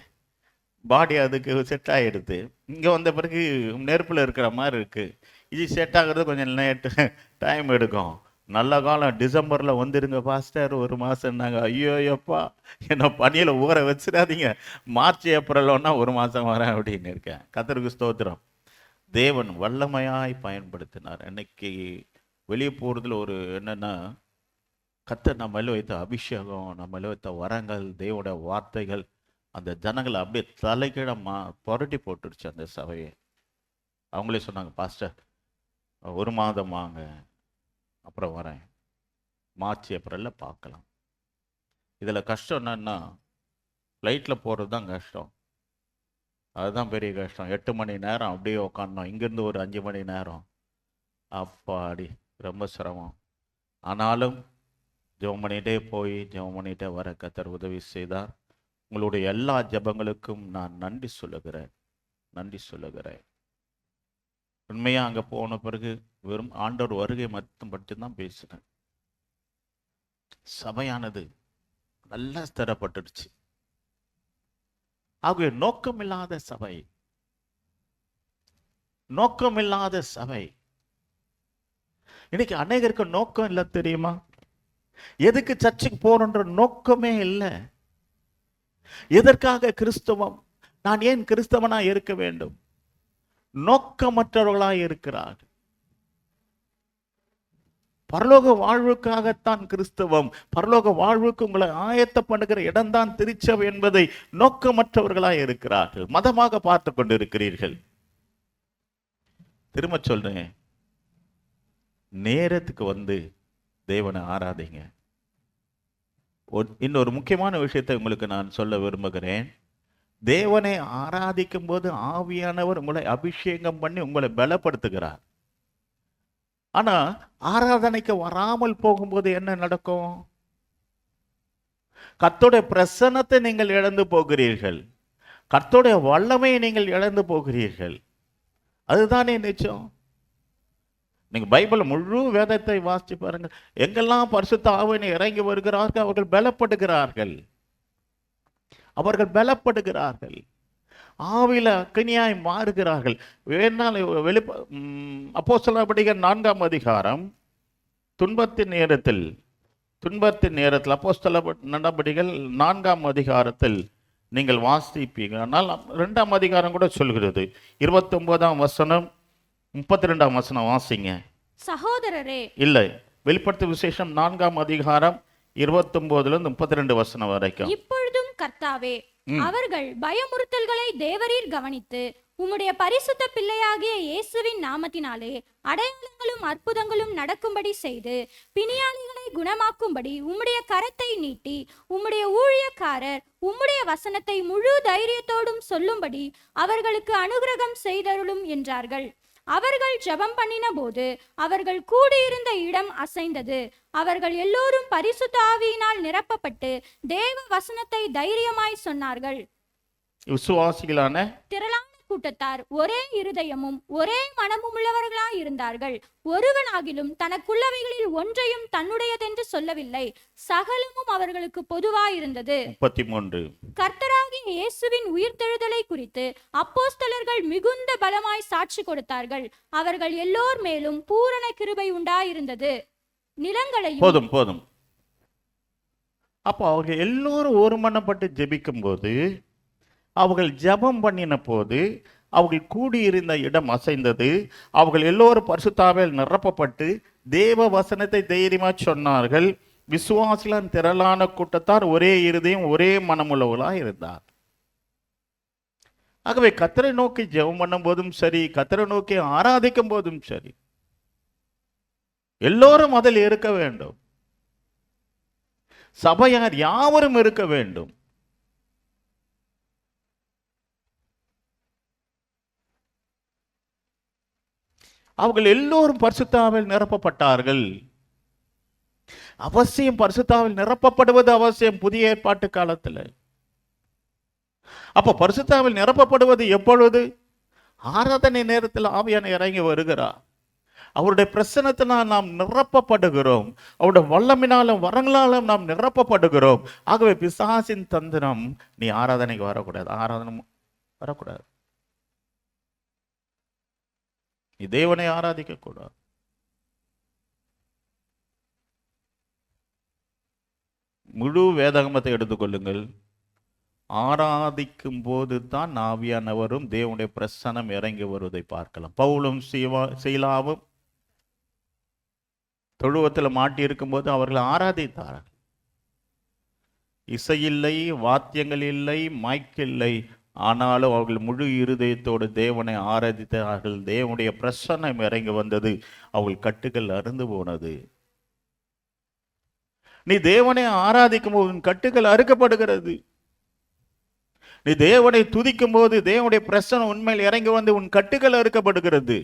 பாடி அதுக்கு செட் ஆகிடுது. இங்கே வந்த பிறகு நெருப்பில் இருக்கிற மாதிரி இருக்குது. இது செட் ஆகிறது கொஞ்சம் டைம் எடுக்கும். நல்ல காலம் டிசம்பரில் வந்துடுங்க பாஸ்டர், 1 மாதம்னாங்க. ஐயோப்பா, என்னை பனியில் ஊற வச்சிடாதீங்க, மார்ச் ஏப்ரல் ஒன்றா 1 மாதம் வரேன் அப்படின்னு இருக்கேன். கர்த்தருக்கு ஸ்தோத்திரம். தேவன் வல்லமையாய் பயன்படுத்தினார். இன்னைக்கு வெளியே போகிறதுல ஒரு என்னென்னா, கர்த்தர் நம்மள வைத்த அபிஷேகம், நம்மள வைத்த வரங்கள், தேவனுடைய வார்த்தைகள் அந்த ஜனங்களை அப்படியே தலைகீழ புரட்டி போட்டுருச்சு அந்த சபையை. அவங்களே சொன்னாங்க, பாஸ்டர் 1 மாதம் வாங்க, அப்புறம் வரேன், மார்ச் ஏப்ரலில் பார்க்கலாம். இதில் கஷ்டம் என்னன்னா, ஃப்ளைட்டில் போகிறது தான் கஷ்டம். அதுதான் பெரிய கஷ்டம். 8 மணி நேரம் அப்படியே உட்காந்தோம், இங்கேருந்து ஒரு 5 மணி நேரம். அப்பாடி ரொம்ப சிரமம். ஆனாலும் ஜெபம் பண்ணிகிட்டே போய் ஜெபம் பண்ணிகிட்டே வர கர்த்தர் உதவி செய்தார். உங்களுடைய எல்லா ஜெபங்களுக்கும் நான் நன்றி சொல்லுகிறேன். உண்மையாக அங்கே போன பிறகு வெறும் ஆண்டவர் வருகை மட்டும்தான் பேசினேன். சபையானது நல்லா ஸ்திரப்பட்டுடுச்சு. ஆகவே நோக்கமில்லாத சபை. இன்னைக்கு அநேகருக்கு நோக்கம் இல்லை தெரியுமா? எதுக்கு சர்ச்சுக்கு போறன்ற நோக்கமே இல்லை. எதற்காக கிறிஸ்தவம்? நான் ஏன் கிறிஸ்தவனா இருக்க வேண்டும்? நோக்கமற்றவர்களாய் இருக்கிறார்கள். பரலோக வாழ்வுக்காகத்தான் கிறிஸ்தவம். பரலோக வாழ்வுக்கு உங்களை ஆயத்த பண்ணுகிற இடம்தான் திருச்சபை என்பதை நோக்கமற்றவர்களாய் இருக்கிறார்கள். மதமாக பார்த்து கொண்டிருக்கிறீர்கள். திரும்ப சொல்றேன், நேரத்துக்கு வந்து தேவனை ஆராதிங்க. இன்னொரு முக்கியமான விஷயத்தை உங்களுக்கு நான் சொல்ல விரும்புகிறேன். தேவனை ஆராதிக்கும் போது ஆவியானவர் உங்களை அபிஷேகம் பண்ணி உங்களை பலப்படுத்துகிறார். ஆனா ஆராதனைக்கு வராமல் போகும்போது என்ன நடக்கும்? கர்த்தருடைய பிரசன்னத்தை நீங்கள் இழந்து போகிறீர்கள், கர்த்தருடைய வல்லமையை நீங்கள் இழந்து போகிறீர்கள். அதுதானே நிச்சயம். நீங்க பைபிள் முழு வேதத்தை வாசிச்சு பாருங்க. எங்கெல்லாம் பரிசுத்த ஆவியினை இறங்கி வருகிறார்கள், அவர்கள் பலப்படுகிறார்கள், ஆவியில அக்கினியாய் மாறுகிறார்கள். அப்போஸ்தலர் 4ஆம் அதிகாரம் துன்பத்தின் நேரத்தில் அப்போஸ்தலர் நடபடிகள் 4ஆம் அதிகாரத்தில் நீங்கள் வாசிப்பீங்க. ஆனால் 2ஆம் அதிகாரம் கூட சொல்கிறது. 29ஆம் வசனம் 32ஆம் வசனம் வாசிங்க. சகோதரரே, இல்லை, வெளிப்படுத்து விசேஷம் 4ஆம் அதிகாரம் 29லிருந்து 32 வசனம் வரைக்கும். இப்பொழுதும் கர்த்தாவே, அவர்கள் பயமுறுத்தல்களை தேவரீர் கவனித்து உம்முடைய பரிசுத்த பிள்ளையாகிய இயேசுவின் நாமத்தினாலே அடையாளங்களும் அற்புதங்களும் நடக்கும்படி செய்து பிணியாளிகளை குணமாக்கும்படி உம்முடைய கரத்தை நீட்டி உம்முடைய ஊழியக்காரர் உம்முடைய வசனத்தை முழு தைரியத்தோடும் சொல்லும்படி அவர்களுக்கு அனுகிரகம் செய்தருளும் என்றார்கள். அவர்கள் ஜெபம் பண்ணின போது அவர்கள் கூடியிருந்த இடம் அசைந்தது. அவர்கள் எல்லோரும் பரிசுத்த ஆவியினால் நிரப்பப்பட்டு தேவ வசனத்தை தைரியமாய் சொன்னார்கள். விசுவாசிகளான திரளான கூட்டத்தார் ஒரே இருதயமும் ஒரே மனமும் உள்ளவர்களாய் இருந்தார்கள். ஒருவனாகிலும் தனக்குள்ளவைகளில் ஒன்றையும் தன்னுடையதென்று சொல்லவில்லை. சகலமும் அவர்களுக்கு பொதுவாயிருந்தது. 33 கர்த்தராகிய இயேசுவின் உயிர்த்தெழுதலை குறித்து அப்போஸ்தலர்கள் மிகுந்த பலமாய் சாட்சி கொடுத்தார்கள். அவர்கள் எல்லோர் மேலும் பூரண கிருபை உண்டாயிருந்தது. நிலங்களையும் போதும். அப்போ அவங்க எல்லோரும் ஒருமனப்பட்டு ஜெபிக்கும் போது, அவர்கள் ஜெபம் பண்ணின போது, அவர்கள் கூடியிருந்த இடம் அசைந்தது. அவர்கள் எல்லோரும் பரிசுத்தாவியால் நிரப்பப்பட்டு தேவ வசனத்தை தைரியமாக சொன்னார்கள். விசுவாசிகளின் திரளான கூட்டத்தார் ஒரே இருதயம் ஒரே மனமுள்ளவர்களாக இருந்தார். ஆகவே கர்த்தரை நோக்கி ஜெபம் பண்ணும் போதும் சரி, கர்த்தரை நோக்கி ஆராதிக்கும் போதும் சரி, எல்லோரும் அதில் இருக்க வேண்டும். சபையார் யாவரும் இருக்க வேண்டும். அவர்கள் எல்லோரும் பரிசுத்தாவில் நிரப்பப்பட்டார்கள். அவசியம் பரிசுத்தாவில் நிரப்பப்படுவது அவசியம் புதிய ஏற்பாட்டு காலத்தில். அப்ப பரிசுத்தாவில் நிரப்பப்படுவது எப்பொழுது? ஆராதனை நேரத்தில் ஆவியான இறங்கி வருகிறார். அவருடைய பிரசன்னத்தினால் நாம் நிரப்பப்படுகிறோம். அவருடைய வல்லமினாலும் வரங்களாலும் நாம் நிரப்பப்படுகிறோம். ஆகவே பிசாசின் தந்திரம், நீ ஆராதனைக்கு வரக்கூடாது, ஆராதனை வரக்கூடாது, நீ தேவனை ஆராதிக்க கூடாது. முழு வேதாகமத்தை எடுத்துக்கொள்ளுங்கள். ஆராதிக்கும் போது தான் ஆவியானவரும் தேவனுடைய பிரசன்னம் இறங்கி வருவதை பார்க்கலாம். பவுலும் சீலாவும் தொழுவத்தில் மாட்டியிருக்கும் போது அவர்கள் ஆராதித்தார்கள். இசையில்லை, வாத்தியங்கள் இல்லை, மைக்கில்லை, ஆனாலும் அவர்கள் முழு இருதயத்தோடு தேவனை ஆராதித்தார்கள். தேவனுடைய பிரசன்னம் இறங்கி வந்தது. அவர்கள் கட்டுகள் அறுந்து போனது. நீ தேவனை ஆராதிக்கும் போது உன் கட்டுகள் அறுக்கப்படுகிறது. நீ தேவனை துதிக்கும் போது தேவனுடைய பிரசன்னம் உண்மையில் இறங்கி வந்து உன் கட்டுகள் அறுக்கப்படுகிறது.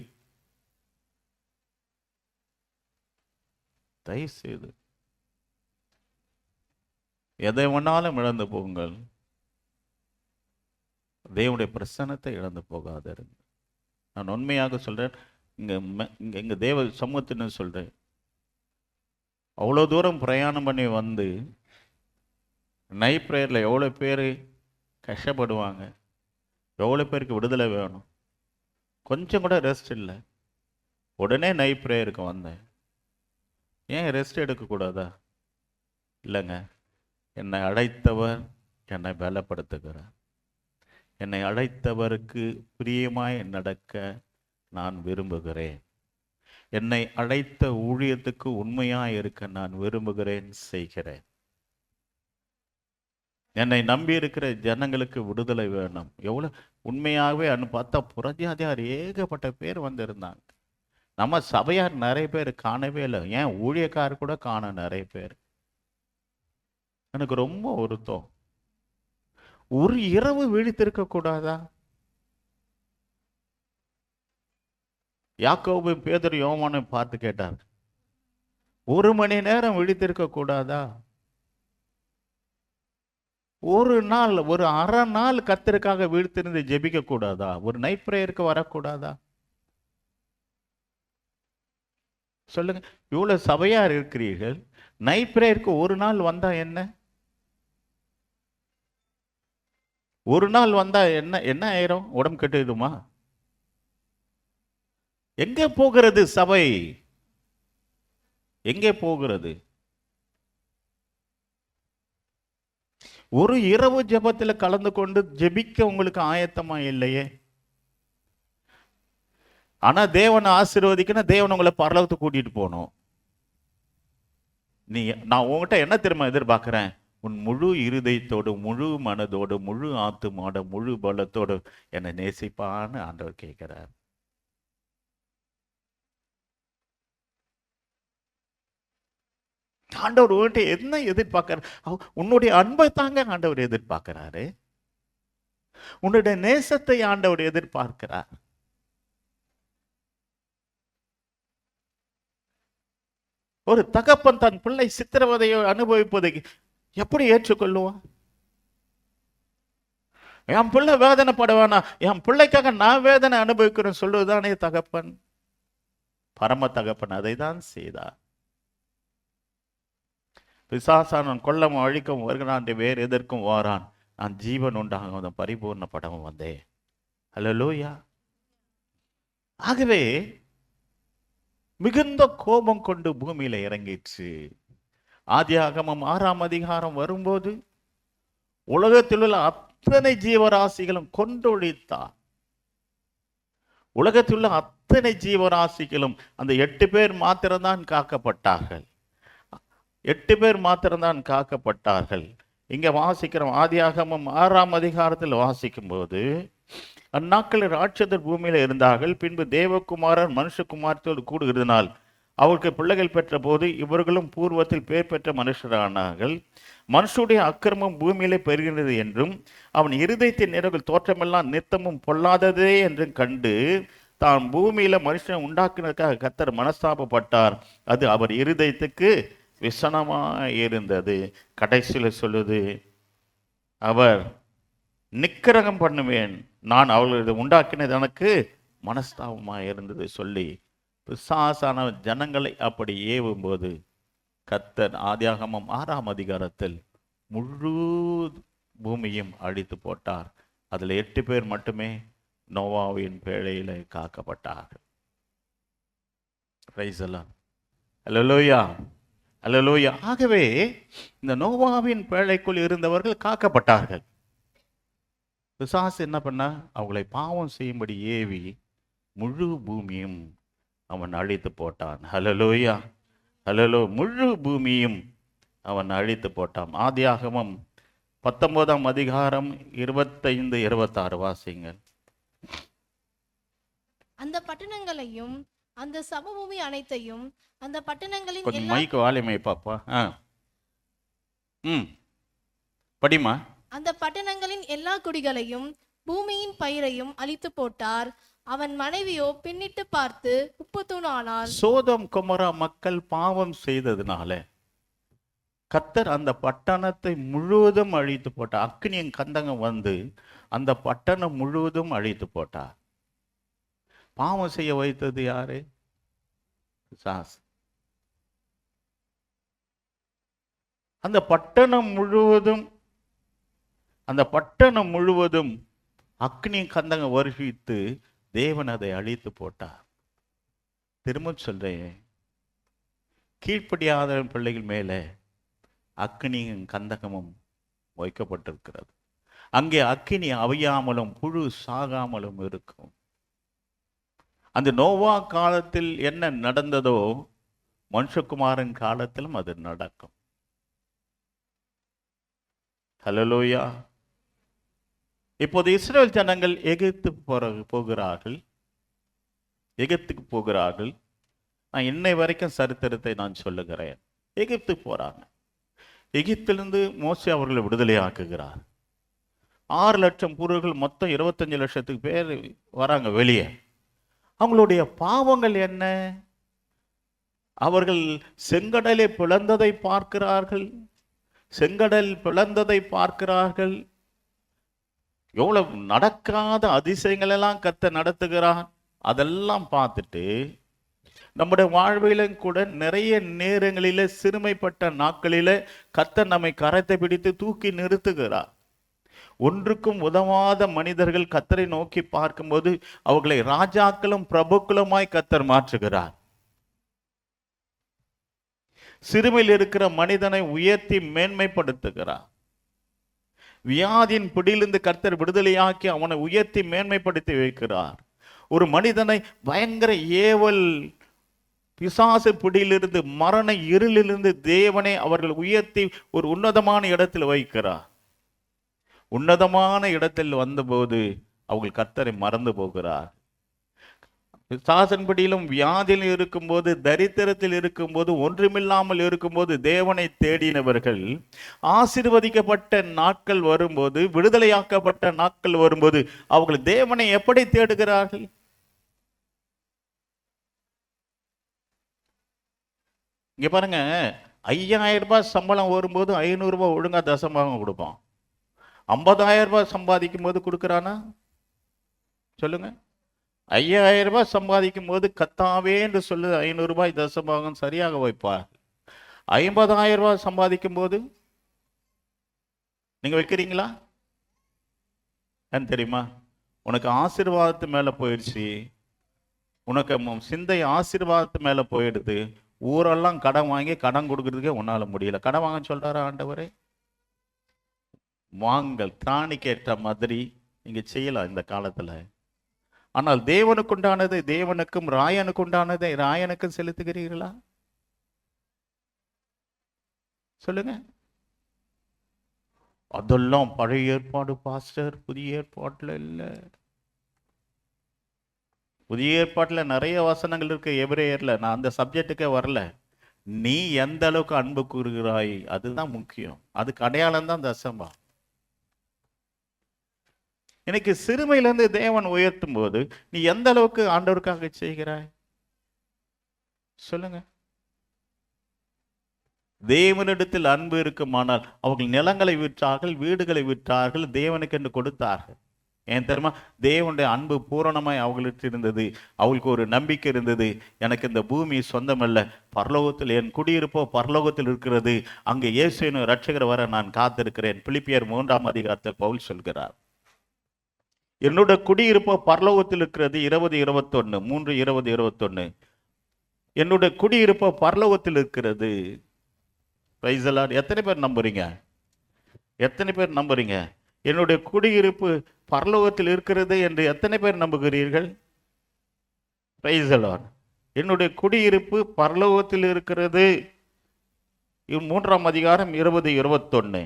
தயவு செய்து எதை வேணாலும் இழந்து போங்கள், தேவனுடைய பிரசன்னத்தை இழந்து போகாதீங்க. நான் உண்மையாக சொல்றேன். இங்க தேவ சமூகத்தின்னு சொல்றேன். அவ்வளோ தூரம் பிரயாணம் பண்ணி வந்து நைட் ப்ரேயரில் எவ்வளோ பேர் கஷ்டப்படுவாங்க, எவ்வளோ பேருக்கு விடுதலை வேணும். கொஞ்சம் கூட ரெஸ்ட் இல்லை. உடனே நைட் ப்ரேயருக்கு வந்தேன். ஏன் ரெஸ்ட் எடுக்கக்கூடாதா? இல்லைங்க, என்னை அழைத்தவர் என்னை பலப்படுத்துகிறார். என்னை அழைத்தவருக்கு பிரியமாய் நடக்க நான் விரும்புகிறேன். என்னை அழைத்த ஊழியத்துக்கு உண்மையாக இருக்க நான் விரும்புகிறேன், செய்கிறேன். என்னை நம்பி இருக்கிற ஜனங்களுக்கு விடுதலை வேணும். எவ்வளோ உண்மையாகவே பார்த்தா புறஜாதியார் ஏகப்பட்ட பேர் வந்திருந்தாங்க. நம்ம சபையார் நிறைய பேர் காணவே இல்லை. ஏன் ஊழியக்காரர் கூட காண நிறைய பேர். எனக்கு ரொம்ப வருத்தம். ஒரு இரவு விழித்திருக்க கூடாதா? யாக்கோபு பேதுரு யோவானை பார்த்து கேட்டார், 1 மணி நேரம் விழித்திருக்க கூடாதா? ஒரு நாள், ஒரு அரை நாள் கர்த்தருக்காக விழித்திருந்து ஜெபிக்க கூடாதா? ஒரு நைட் பிரேயருக்கு வரக்கூடாதா? சொல்லுங்க. இவ்வளவு சபையார் இருக்கிறீர்கள், நைட் பிரேயருக்கு ஒரு நாள் வந்தா என்ன? ஒரு நாள் வந்தா என்ன ஆயிரும்? உடம்பு கெட்டுடுமா? எங்கே போகிறது சபை? எங்கே போகிறது? ஒரு இரவு ஜெபத்தில் கலந்து கொண்டு ஜெபிக்க உங்களுக்கு ஆயத்தமா இல்லையே. ஆனா தேவனை ஆசீர்வதிக்கணும், தேவன் உங்களை பரலோகத்துக்கு கூட்டிட்டு போகணும். நான் உங்ககிட்ட என்ன திரும்ப எதிர்பார்க்கிறேன்? உன் முழு இருதயத்தோடு, முழு மனதோடு, முழு ஆத்துமாவோட, முழு பலத்தோடு என்னை நேசிப்பான்னு ஆண்டவர் கேட்கிறார். ஆண்டவர் உன்கிட்ட என்ன எதிர்பார்க்கிறார்? உன்னுடைய அன்பை தாங்க ஆண்டவர் எதிர்பார்க்கிறாரு. உன்னுடைய நேசத்தை ஆண்டவர் எதிர்பார்க்கிறார். ஒரு தகப்பன் தன் பிள்ளை சித்திரவதையை அனுபவிப்பதை எப்படி ஏற்றுக்கொள்ளுவான்? என் பிள்ளை வேதனைப்படுவானா? என் பிள்ளைக்காக நான் வேதனை அனுபவிக்கிறேன் சொல்லுவதுதானே தகப்பன். பரம தகப்பன் அதை தான் செய்தார். பிசாசானவன் கொல்லவும் அழிக்கவும் வருகிறான், வேறு எதற்கும் வாரான், நான் ஜீவன் உண்டாக பரிபூர்ணப்படவும் வந்தேன். அல்லேலூயா. ஆகவே மிகுந்த கோபம் கொண்டு பூமியில இறங்கிற்று. ஆதியாகமம் 6ஆம் அதிகாரம் வரும்போது உலகத்தில் உள்ள அத்தனை ஜீவராசிகளும் கொண்டொழித்தார். உலகத்தில் உள்ள அத்தனை ஜீவராசிகளும் அந்த 8 பேர் மாத்திரம்தான் காக்கப்பட்டார்கள். 8 பேர் மாத்திரம்தான் காக்கப்பட்டார்கள். இங்க வாசிக்கிறோம், ஆதியாகமம் 6ஆம் அதிகாரத்தில் வாசிக்கும் போது, அந்நாட்களில் ராட்சதர் பூமியில இருந்தார்கள். பின்பு தேவகுமாரர் மனுஷகுமாரத்தோடு கூடுகிறதுனால் அவருக்கு பிள்ளைகள் பெற்ற போது இவர்களும் பூர்வத்தில் பேர் பெற்ற மனுஷரானார்கள். மனுஷனுடைய அக்கிரமம் பூமியிலே பெறுகிறது என்றும் அவன் இருதயத்தின் நிறங்கள் தோற்றமெல்லாம் நித்தமும் பொல்லாததே என்றும் கண்டு தான் பூமியில மனுஷனை உண்டாக்குனதுக்காக கர்த்தர் மனஸ்தாபப்பட்டார். அது அவர் இருதயத்துக்கு விசனமாக இருந்தது. கடைசியில் சொல்லுது, அவர் நிக்கிரகம் பண்ணுவேன், நான் அவர்களது உண்டாக்கினது எனக்கு மனஸ்தாபமாக இருந்தது சொல்லி பிசாசான ஜனங்களை அப்படி ஏவும்போது கர்த்தர் ஆதியாகமம் 6ஆம் அதிகாரத்தில் முழு பூமியும் அழித்து போட்டார். அதில் 8 பேர் மட்டுமே நோவாவின் பேழையில காக்கப்பட்டார்கள். பிரைஸ் எல்லாம். அல்லேலூயா, அல்லேலூயா. ஆகவே இந்த நோவாவின் பேழைக்குள் இருந்தவர்கள் காக்கப்பட்டார்கள். பிசாசு என்ன பண்ண, அவங்களை பாவம் செய்யும்படி ஏவி முழு பூமியும் அவன் அழித்து போட்டான். ஹல்லேலூயா, ஹல்லேலூயா. முழு பூமியும் அவன் அழித்து போட்டான். ஆதியாகமம் 19ஆம் அதிகாரம் 25, 26 வாசிங்கள். அந்த பட்டணங்களையும் அந்த சமபூமி அனைத்தையும் அந்த பட்டணங்களின் கொஞ்சம் மைக்கு வாலிமை பாப்பா. படிமா. அந்த பட்டணங்களின் எல்லா குடிகளையும் பூமியின் பயிரையும் அழித்து போட்டார். அவன் மனைவியோ பின்னிட்டு பார்த்து உப்புத்தூண் ஆனாள். சோதோம் கொமோரா மக்கள் பாவம் செய்ததுனால கர்த்தர் அந்த பட்டணத்தை முழுவதும் அழித்து போட்டார். அக்னியின் கந்தகம் வந்து அந்த பட்டணம் முழுவதும் அழித்து போட்டார். பாவம் செய்ய வைத்தது யாரு? பிசாசு. அந்த பட்டணம் முழுவதும் அக்னி கந்தகம் வருஷித்து தேவன் அதை அழித்து போட்டார். திரும்ப சொல்றேன், கீழ்ப்படியாத பிள்ளைகள் மேல அக்னியும் கந்தகமும் வைக்கப்பட்டிருக்கிறது. அங்கே அக்கினி அவியாமலும் புழு சாகாமலும் இருக்கும். அந்த நோவா காலத்தில் என்ன நடந்ததோ மனுஷகுமாரன் காலத்திலும் அது நடக்கும். ஹல்லேலூயா. இப்போது இஸ்ரவேல் ஜனங்கள் எகிப்துக்கு போகிறார்கள். நான் இன்னை வரைக்கும் சரித்திரத்தை நான் சொல்லுகிறேன். எகிப்துக்கு போறாங்க. எகிப்திலிருந்து மோசே அவர்களை விடுதலை ஆக்குகிறார். 6 லட்சம் பூர்வர்கள், மொத்தம் 25 லட்சத்துக்கு பேர் வராங்க வெளியே. அவங்களுடைய பாவங்கள் என்ன? அவர்கள் செங்கடலை பிளந்ததை பார்க்கிறார்கள். எவ்வளவு நடக்காத அதிசயங்கள் எல்லாம் கர்த்தர் நடத்துகிறார். அதெல்லாம் பார்த்துட்டு நம்முடைய வாழ்விலும் கூட நிறைய நேரங்களில சிறுமைப்பட்ட நாட்களில கர்த்தர் நம்மை கரத்தை பிடித்து தூக்கி நிறுத்துகிறார். ஒன்றுக்கும் உதவாத மனிதர்கள் கர்த்தரை நோக்கி பார்க்கும்போது அவர்களை ராஜாக்களும் பிரபுக்களுமாய் கர்த்தர் மாற்றுகிறார். சிறுமையில் இருக்கிற மனிதனை உயர்த்தி மேன்மைப்படுத்துகிறார். வியாதியின் பிடியிலிருந்து கர்த்தர் விடுதலையாக்கி அவனை உயர்த்தி மேன்மைப்படுத்தி வைக்கிறார். ஒரு மனிதனை பயங்கர ஏவல் பிசாசு பிடியிலிருந்து, மரண இருளிலிருந்து தேவனை அவர்கள் உயர்த்தி ஒரு உன்னதமான இடத்தில் வைக்கிறார். உன்னதமான இடத்தில் வந்தபோது அவர்கள் கர்த்தரை மறந்து போகிறார். பிசாசின்படியிலும் வியாதியில் இருக்கும்போது, தரித்திரத்தில் இருக்கும்போது, ஒன்றுமில்லாமல் இருக்கும்போது தேவனை தேடினவர்கள் ஆசீர்வதிக்கப்பட்ட நாட்கள் வரும்போது, விடுதலையாக்கப்பட்ட நாட்கள் வரும்போது அவர்கள் தேவனை எப்படி தேடுகிறார்கள்? இங்க பாருங்க, 5000 ரூபாய் சம்பளம் வரும்போது 500 ரூபாய் ஒழுங்கா தசமாகம் கொடுப்பான். 50,000 ரூபாய் சம்பாதிக்கும் போது கொடுக்குறானா? சொல்லுங்க. 5000 ரூபாய் சம்பாதிக்கும் போது கத்தாவே என்று சொல்லு 500 ரூபாய் தசமாகம் சரியாக வைப்பார். 50,000 ரூபாய் சம்பாதிக்கும் போது நீங்க வைக்கிறீங்களா? ஏன்னு தெரியுமா? உனக்கு ஆசீர்வாதத்து மேல போயிடுச்சு, உனக்கு சிந்தை ஆசீர்வாதத்து மேல போயிடுது. ஊரெல்லாம் கடன் வாங்கி கடன் கொடுக்கறதுக்கே உன்னால முடியல. கடன் வாங்க சொல்றாரா ஆண்டவரே? வாங்கல், திராணிக்கேற்ற மாதிரி நீங்க செய்யலாம் இந்த காலத்துல. ஆனால் தேவனுக்கு உண்டானதை தேவனுக்கும், ராயனுக்கு உண்டானதை ராயனுக்கும் செலுத்துகிறீர்களா? சொல்லுங்க. அதெல்லாம் பழைய ஏற்பாடு பாஸ்டர், புதிய ஏற்பாட்டுல இல்ல. புதிய ஏற்பாட்டுல நிறைய வசனங்கள் இருக்கு எபிரேயர்ல. நான் அந்த சப்ஜெக்டுக்கே வரல. நீ எந்த அளவுக்கு அன்பு கூறுகிறாய் அதுதான் முக்கியம். அதுக்கு அடையாளம் தான் தசமா. எனக்கு சிறுமையிலிருந்து தேவன் உயர்த்தும் போது நீ எந்த அளவுக்கு ஆண்டவருக்காக செய்கிறாய்? சொல்லுங்க. தேவனிடத்தில் அன்பு இருக்குமானால் அவர்கள் நிலங்களை விற்றார்கள், வீடுகளை விற்றார்கள், தேவனுக்கு என்று கொடுத்தார்கள். ஏன் தெரியுமா? தேவனுடைய அன்பு பூரணமாய் அவர்களுக்கு இருந்தது. அவளுக்கு ஒரு நம்பிக்கை இருந்தது, எனக்கு இந்த பூமி சொந்தமல்ல, பரலோகத்தில் என் குடியிருப்போ பரலோகத்தில் இருக்கிறது, அங்கே இயேசுவின் இரட்சகர் வர நான் காத்திருக்கிறேன். பிலிப்பியர் 3ஆம் அதிகாரத்தில் பவுல் சொல்கிறார், என்னோட குடியிருப்போ பரலோகத்தில் இருக்கிறது. 20:21, 3:20-21. என்னோட குடியிருப்போ பரலோகத்தில் இருக்கிறது. Price the Lord. எத்தனை பேர் நம்புறீங்க? எத்தனை பேர் நம்புறீங்க? என்னுடைய குடியிருப்பு பரலோகத்தில் இருக்கிறது என்று எத்தனை பேர் நம்புகிறீர்கள்? Price the Lord. என்னுடைய குடியிருப்பு பரலோகத்தில் இருக்கிறது. 3ஆம் அதிகாரம் 20:21.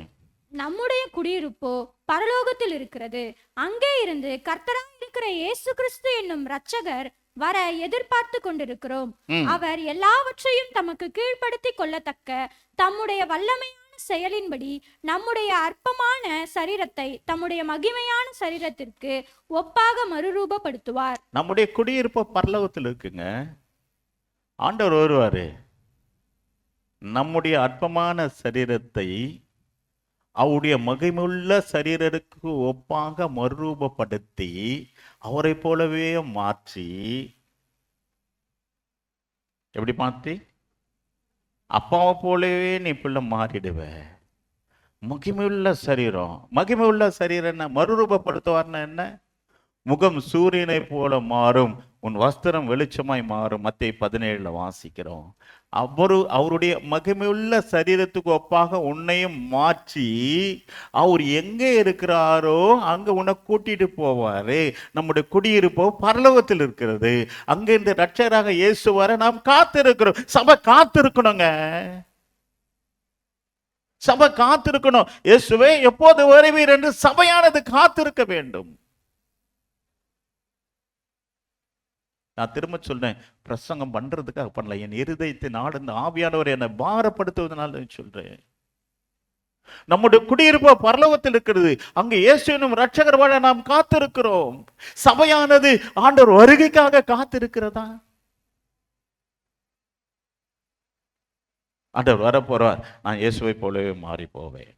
நம்முடைய குடியிருப்போ பரலோகத்தில் இருக்கிறது, அங்கே இருந்து கர்த்தராய் இருக்கிற இயேசு கிறிஸ்து என்னும் இரட்சகர் வர எதிர்பார்த்து கொண்டிருக்கிறோம். அவர் எல்லாவற்றையும் தமக்கு கீழ்ப்படுத்தி கொள்ளத்தக்க தம்முடைய வல்லமையான செயலின்படி நம்முடைய அற்பமான சரீரத்தை தம்முடைய மகிமையான சரீரத்திற்கு ஒப்பாக மறுரூபப்படுத்துவார். நம்முடைய குடியிருப்பு பரலோகத்தில் இருக்குங்க. ஆண்டவர் வருவாரு. நம்முடைய அற்பமான சரீரத்தை அவருடைய மகிமையுள்ள சரீரருக்கு ஒப்பாக மறுரூபப்படுத்தி அவரை போலவே மாற்றி, எப்படி மாற்றி? அப்பாவை போலவே நீ பிள்ளை மாறிடுவ. மகிமையுள்ள சரீரம். மகிமையுள்ள சரீரம் என்ன? மறுரூபப்படுத்துவார்னா என்ன? முகம் சூரியனை போல மாறும், உன் வஸ்திரம் வெளிச்சமாய் மாறும். மத்தேயு 17 வாசிக்கிறோம். அவருடைய மகிமையுள்ள சரீரத்துக்கு ஒப்பாக உன்னையும் மாற்றி அவர் எங்கே இருக்கிறாரோ அங்க உன்னை கூட்டிட்டு போவாரு. நம்முடைய குடியிருப்போ பரலோகத்தில் இருக்கிறது. அங்க இந்த இரட்சகராக இயேசு வர நாம் காத்திருக்கிறோம். சபை காத்திருக்கணுங்க. சபை காத்திருக்கணும். இயேசுவே எப்போது வருவீர் என்று சபையானது காத்திருக்க வேண்டும். நான் திரும்ப சொல்றேன், பிரசங்கம் பண்றதுக்காக பண்ணல, என் இருதயத்தின் ஆழ்ந்த ஆவியானவர் என்னை பாரப்படுத்துவதனால சொல்றேன். நம்முடைய குடியிருப்பு பரலோகத்தில் இருக்கிறது. அங்கு இயேசு என்னும் இரட்சகர் வாழ நாம் காத்திருக்கிறோம். சபையானது ஆண்டவர் வருகைக்காக காத்திருக்கிறதா? ஆண்டவர் வர போறார், நான் இயேசுவை போலவே மாறி போவேன்.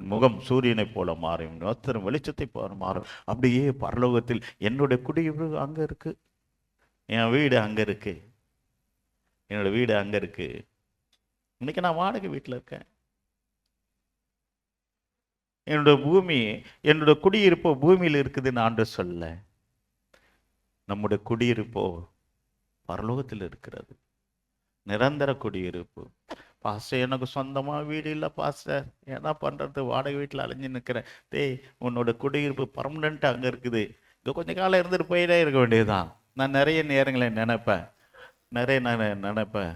முகம் சூரியனை போல மாறும், வஸ்திரம் வெளிச்சத்தை போல மாறும். அப்படியே பரலோகத்தில் என்னுடைய குடியிருப்பு அங்க இருக்கு, என் வீடு அங்க இருக்கு, என்னோட வீடு அங்க இருக்கு. இன்னைக்கு நான் வாடகை வீட்டில் இருக்கேன். என்னோட பூமி, என்னோட குடியிருப்போ பூமியில் இருக்குதுன்னு ஆண்டு சொல்ல. நம்முடைய குடியிருப்போ பரலோகத்தில் இருக்கிறது. நிரந்தர குடியிருப்பு. பாஸ்டர் எனக்கு சொந்தமாக வீடு இல்லை பாஸ்டர், என்ன பண்ணுறது, வாடகை வீட்டில் அலைஞ்சு நிற்கிறேன். டேய், உன்னோட குடியிருப்பு பர்மனெண்ட்டாக அங்கே இருக்குது. இங்கே கொஞ்சம் காலம் இருந்துட்டு போயிட்டே இருக்க வேண்டியதுதான். நான் நிறைய நேரங்களை நினைப்பேன், நிறைய நான் நினைப்பேன்,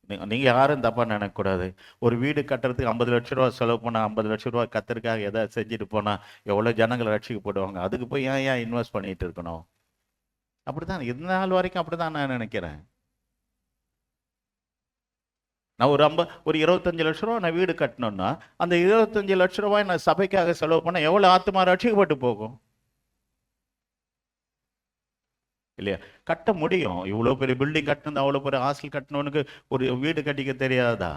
நீங்கள் யாரும் தப்பாக நினைக்கக்கூடாது. ஒரு வீடு கட்டுறதுக்கு 50 லட்ச ரூபா செலவு பண்ணால் 50 லட்ச ரூபா கத்தருக்காக எதாவது செஞ்சுட்டு போனால் எவ்வளோ ஜனங்கள் ரட்சிக்கப்படுவாங்க. அதுக்கு போய் ஏன் இன்வெஸ்ட் பண்ணிட்டு இருக்கணும்? அப்படி தான் இது நாள் வரைக்கும் அப்படி தான் நான் நினைக்கிறேன். நான் ஒரு 25 லட்ச ரூபா நான் வீடு கட்டணும்னா அந்த 25 லட்ச ரூபாய் நான் சபைக்காக செலவு பண்ண எவ்வளோ ஆத்மா ரட்சிக்கப்பட்டு போகும் இல்லையா? கட்ட முடியும். இவ்வளோ பெரிய பில்டிங் கட்டணும், அவ்வளோ பெரிய ஹாஸ்டல் கட்டணும்னுக்கு ஒரு வீடு கட்டிக்க தெரியாதா?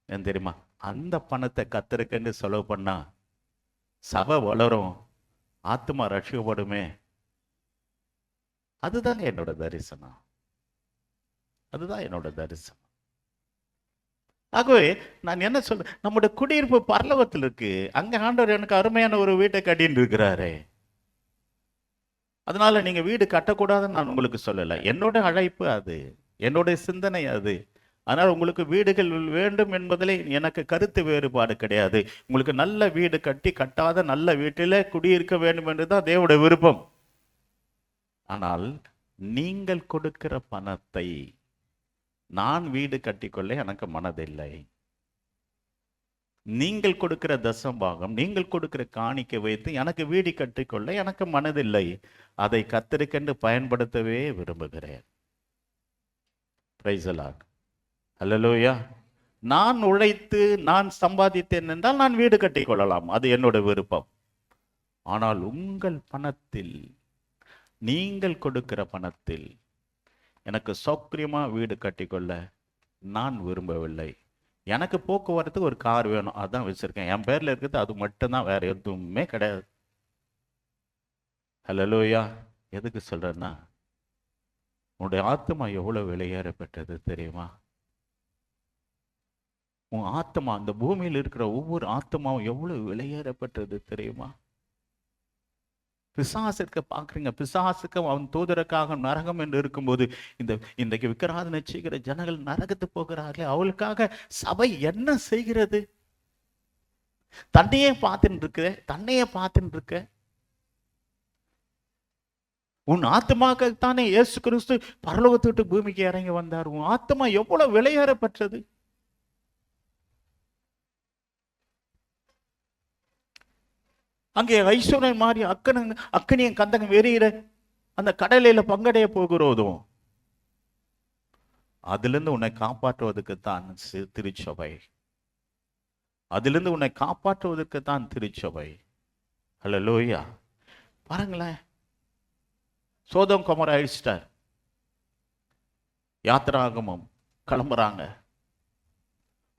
ஏன் தெரியுமா? அந்த பணத்தை கத்தருக்குன்னு செலவு பண்ணா சபை வளரும், ஆத்மா ரட்சிக்கப்படுமே. அதுதான் என்னோட தரிசனம். அதுதான் என்னோட தரிசனம். ஆகவே நான் என்ன சொல்றேன், நம்முடைய குடியிருப்பு பரலோகத்தில் இருக்கு. அங்க ஆண்டவர் எனக்கு அருமையான ஒரு வீட்டை கட்டின்னு இருக்கிறாரு. அதனால நீங்க வீடு கட்டக்கூடாதுன்னு நான் உங்களுக்கு சொல்லலை. என்னோட அழைப்பு அது, என்னுடைய சிந்தனை அது. அதனால் உங்களுக்கு வீடுகள் வேண்டும் என்பதில் எனக்கு கருத்து வேறுபாடு கிடையாது. உங்களுக்கு நல்ல வீடு கட்டி கட்டாத நல்ல வீட்டில் குடியிருக்க வேண்டும் என்றுதான் தேவனுடைய விருப்பம். ஆனால் நீங்கள் கொடுக்கிற பணத்தை நான் வீடு கட்டிக்கொள்ள எனக்கு மனதில்லை. நீங்கள் கொடுக்கிற தசம்பாகம், நீங்கள் கொடுக்கிற காணிக்கை வைத்து எனக்கு வீடு கட்டிக்கொள்ள எனக்கு மனதில்லை. அதை கத்தருக்கென்று பயன்படுத்தவே விரும்புகிறேன். Praise the lord. அல்லேலூயா. நான் உழைத்து நான் சம்பாதித்தேன் என்றால் நான் வீடு கட்டிக்கொள்ளலாம், அது என்னோட விருப்பம். ஆனால் உங்கள் பணத்தில், நீங்கள் கொடுக்கிற பணத்தில் எனக்கு சௌக்கியமா வீடு கட்டிக்கொள்ள நான் விரும்பவில்லை. எனக்கு போக்குவரத்துக்கு ஒரு கார் வேணும், அதான் வச்சிருக்கேன். என் பேர்ல இருக்குது, அது மட்டும்தான், வேற எதுவுமே கிடையாது. ஹல்லேலூயா. எதுக்கு சொல்றேன்னா, உன்னுடைய ஆத்மா எவ்வளவு விலையேறப்பட்டது தெரியுமா? உன் ஆத்மா, அந்த பூமியில் இருக்கிற ஒவ்வொரு ஆத்மாவும் எவ்வளவு விலையேறப்பட்டது தெரியுமா? பிசாசுக்கு பார்க்குறீங்க, பிசாசுக்கு அவன் தூதருக்காக நரகம் என்று இருக்கும்போது இன்றைக்கு விக்கிராதனை செய்கிற ஜனங்கள் நரகத்து போகிறார்களே, அவளுக்காக சபை என்ன செய்கிறது? தன்னையே பார்த்துட்டு இருக்க. உன் ஆத்மாக்கத்தானே இயேசு கிறிஸ்து பரலோகத்தை விட்டு பூமிக்கு இறங்கி வந்தார். உன் ஆத்மா எவ்வளவு விலையேறப்பட்டது. அங்கே ஐஸ்வர்யன் மாறி அக்கனியும் கந்தகம் எரியிற அந்த கடலையில பங்கடைய போகிறோதும் அதிலிருந்து உன்னை காப்பாற்றுவதற்குத்தான் திருச்சபை. அதிலிருந்து உன்னை காப்பாற்றுவதற்குத்தான் திருச்சபை. அல்லேலூயா. பாருங்களேன், சோதோம் கொமோரா அழிச்சிட்டார். யாத்திராகமம் கிளம்புறாங்க.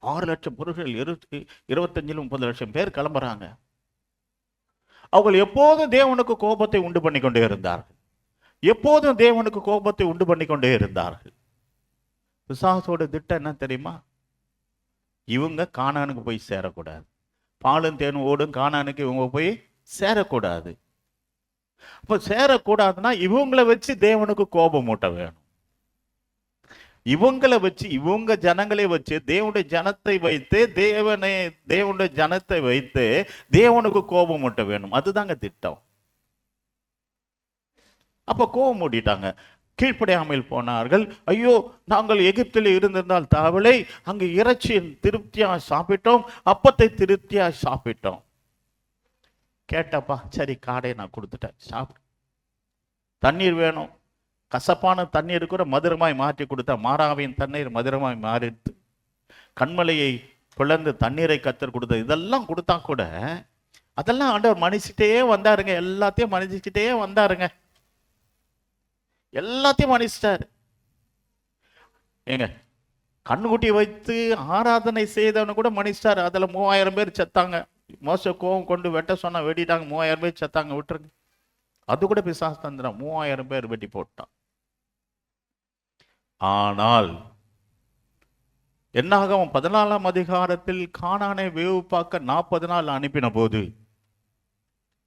6 லட்சம் பொருட்கள் 25-30 லட்சம் பேர் கிளம்புறாங்க. அவர்கள் எப்போதும் தேவனுக்கு கோபத்தை உண்டு பண்ணி கொண்டே இருந்தார்கள். எப்போதும் தேவனுக்கு கோபத்தை உண்டு பண்ணி கொண்டே இருந்தார்கள். பிசாசோட திட்டம் என்ன தெரியுமா? இவங்க கானானுக்கு போய் சேரக்கூடாது. பாலும் தேனும் ஓடும் கானானுக்கு இவங்க போய் சேரக்கூடாது. அப்ப சேரக்கூடாதுன்னா இவங்களை வச்சு தேவனுக்கு கோபம் மூட்ட வேணும். இவங்களை வச்சு, இவங்க ஜனங்களை வச்சு தேவனுடைய ஜனத்தை வைத்து தேவனுடைய ஜனத்தை வைத்து தேவனுக்கு கோபம் மூட்ட வேணும். அதுதாங்க திட்டம். அப்ப கோபம் மூட்டிட்டாங்க. கீழ்ப்படியாமல் போனார்கள். ஐயோ, நாங்கள் எகிப்தில் இருந்திருந்தால் தாவலை அங்கு இறைச்சி திருப்தியா சாப்பிட்டோம், அப்பத்தை திருப்தியா சாப்பிட்டோம். கேட்டப்பா, சரி காடையை நான் கொடுத்துட்டேன், சாப்பிடு. தண்ணீர் வேணும், கசப்பான தண்ணீர் கூட மதுரமாய் மாற்றி கொடுத்தா மாறாவின் தண்ணீர் மதுரமாய் மாறிட்டு, கண்மலையை பிளந்து தண்ணீரை கத்தர் கொடுத்த, இதெல்லாம் கொடுத்தா கூட அதெல்லாம் ஆண்டவர் மன்னிச்சுட்டே வந்தாருங்க. எல்லாத்தையும் மன்னிச்சுக்கிட்டே வந்தாருங்க. எல்லாத்தையும் மன்னிச்சிட்டாரு. ஏங்க, கண்ணுக்குட்டி வைத்து ஆராதனை செய்தவனு கூட மன்னிச்சிட்டாரு. அதுல 3000 பேர் செத்தாங்க. மோச கோவம் கொண்டு வெட்ட சொன்னா வெட்டிட்டாங்க. 3000 பேர் செத்தாங்க, விட்டுருங்க. அது கூட பிசாசு தந்திரம். 3000 பேர் வெட்டி போட்டான். ஆனால் என்னாகும் 14ஆம் அதிகாரத்தில் கானானை வேவு பார்க்க 40 நாள் அனுப்பின போது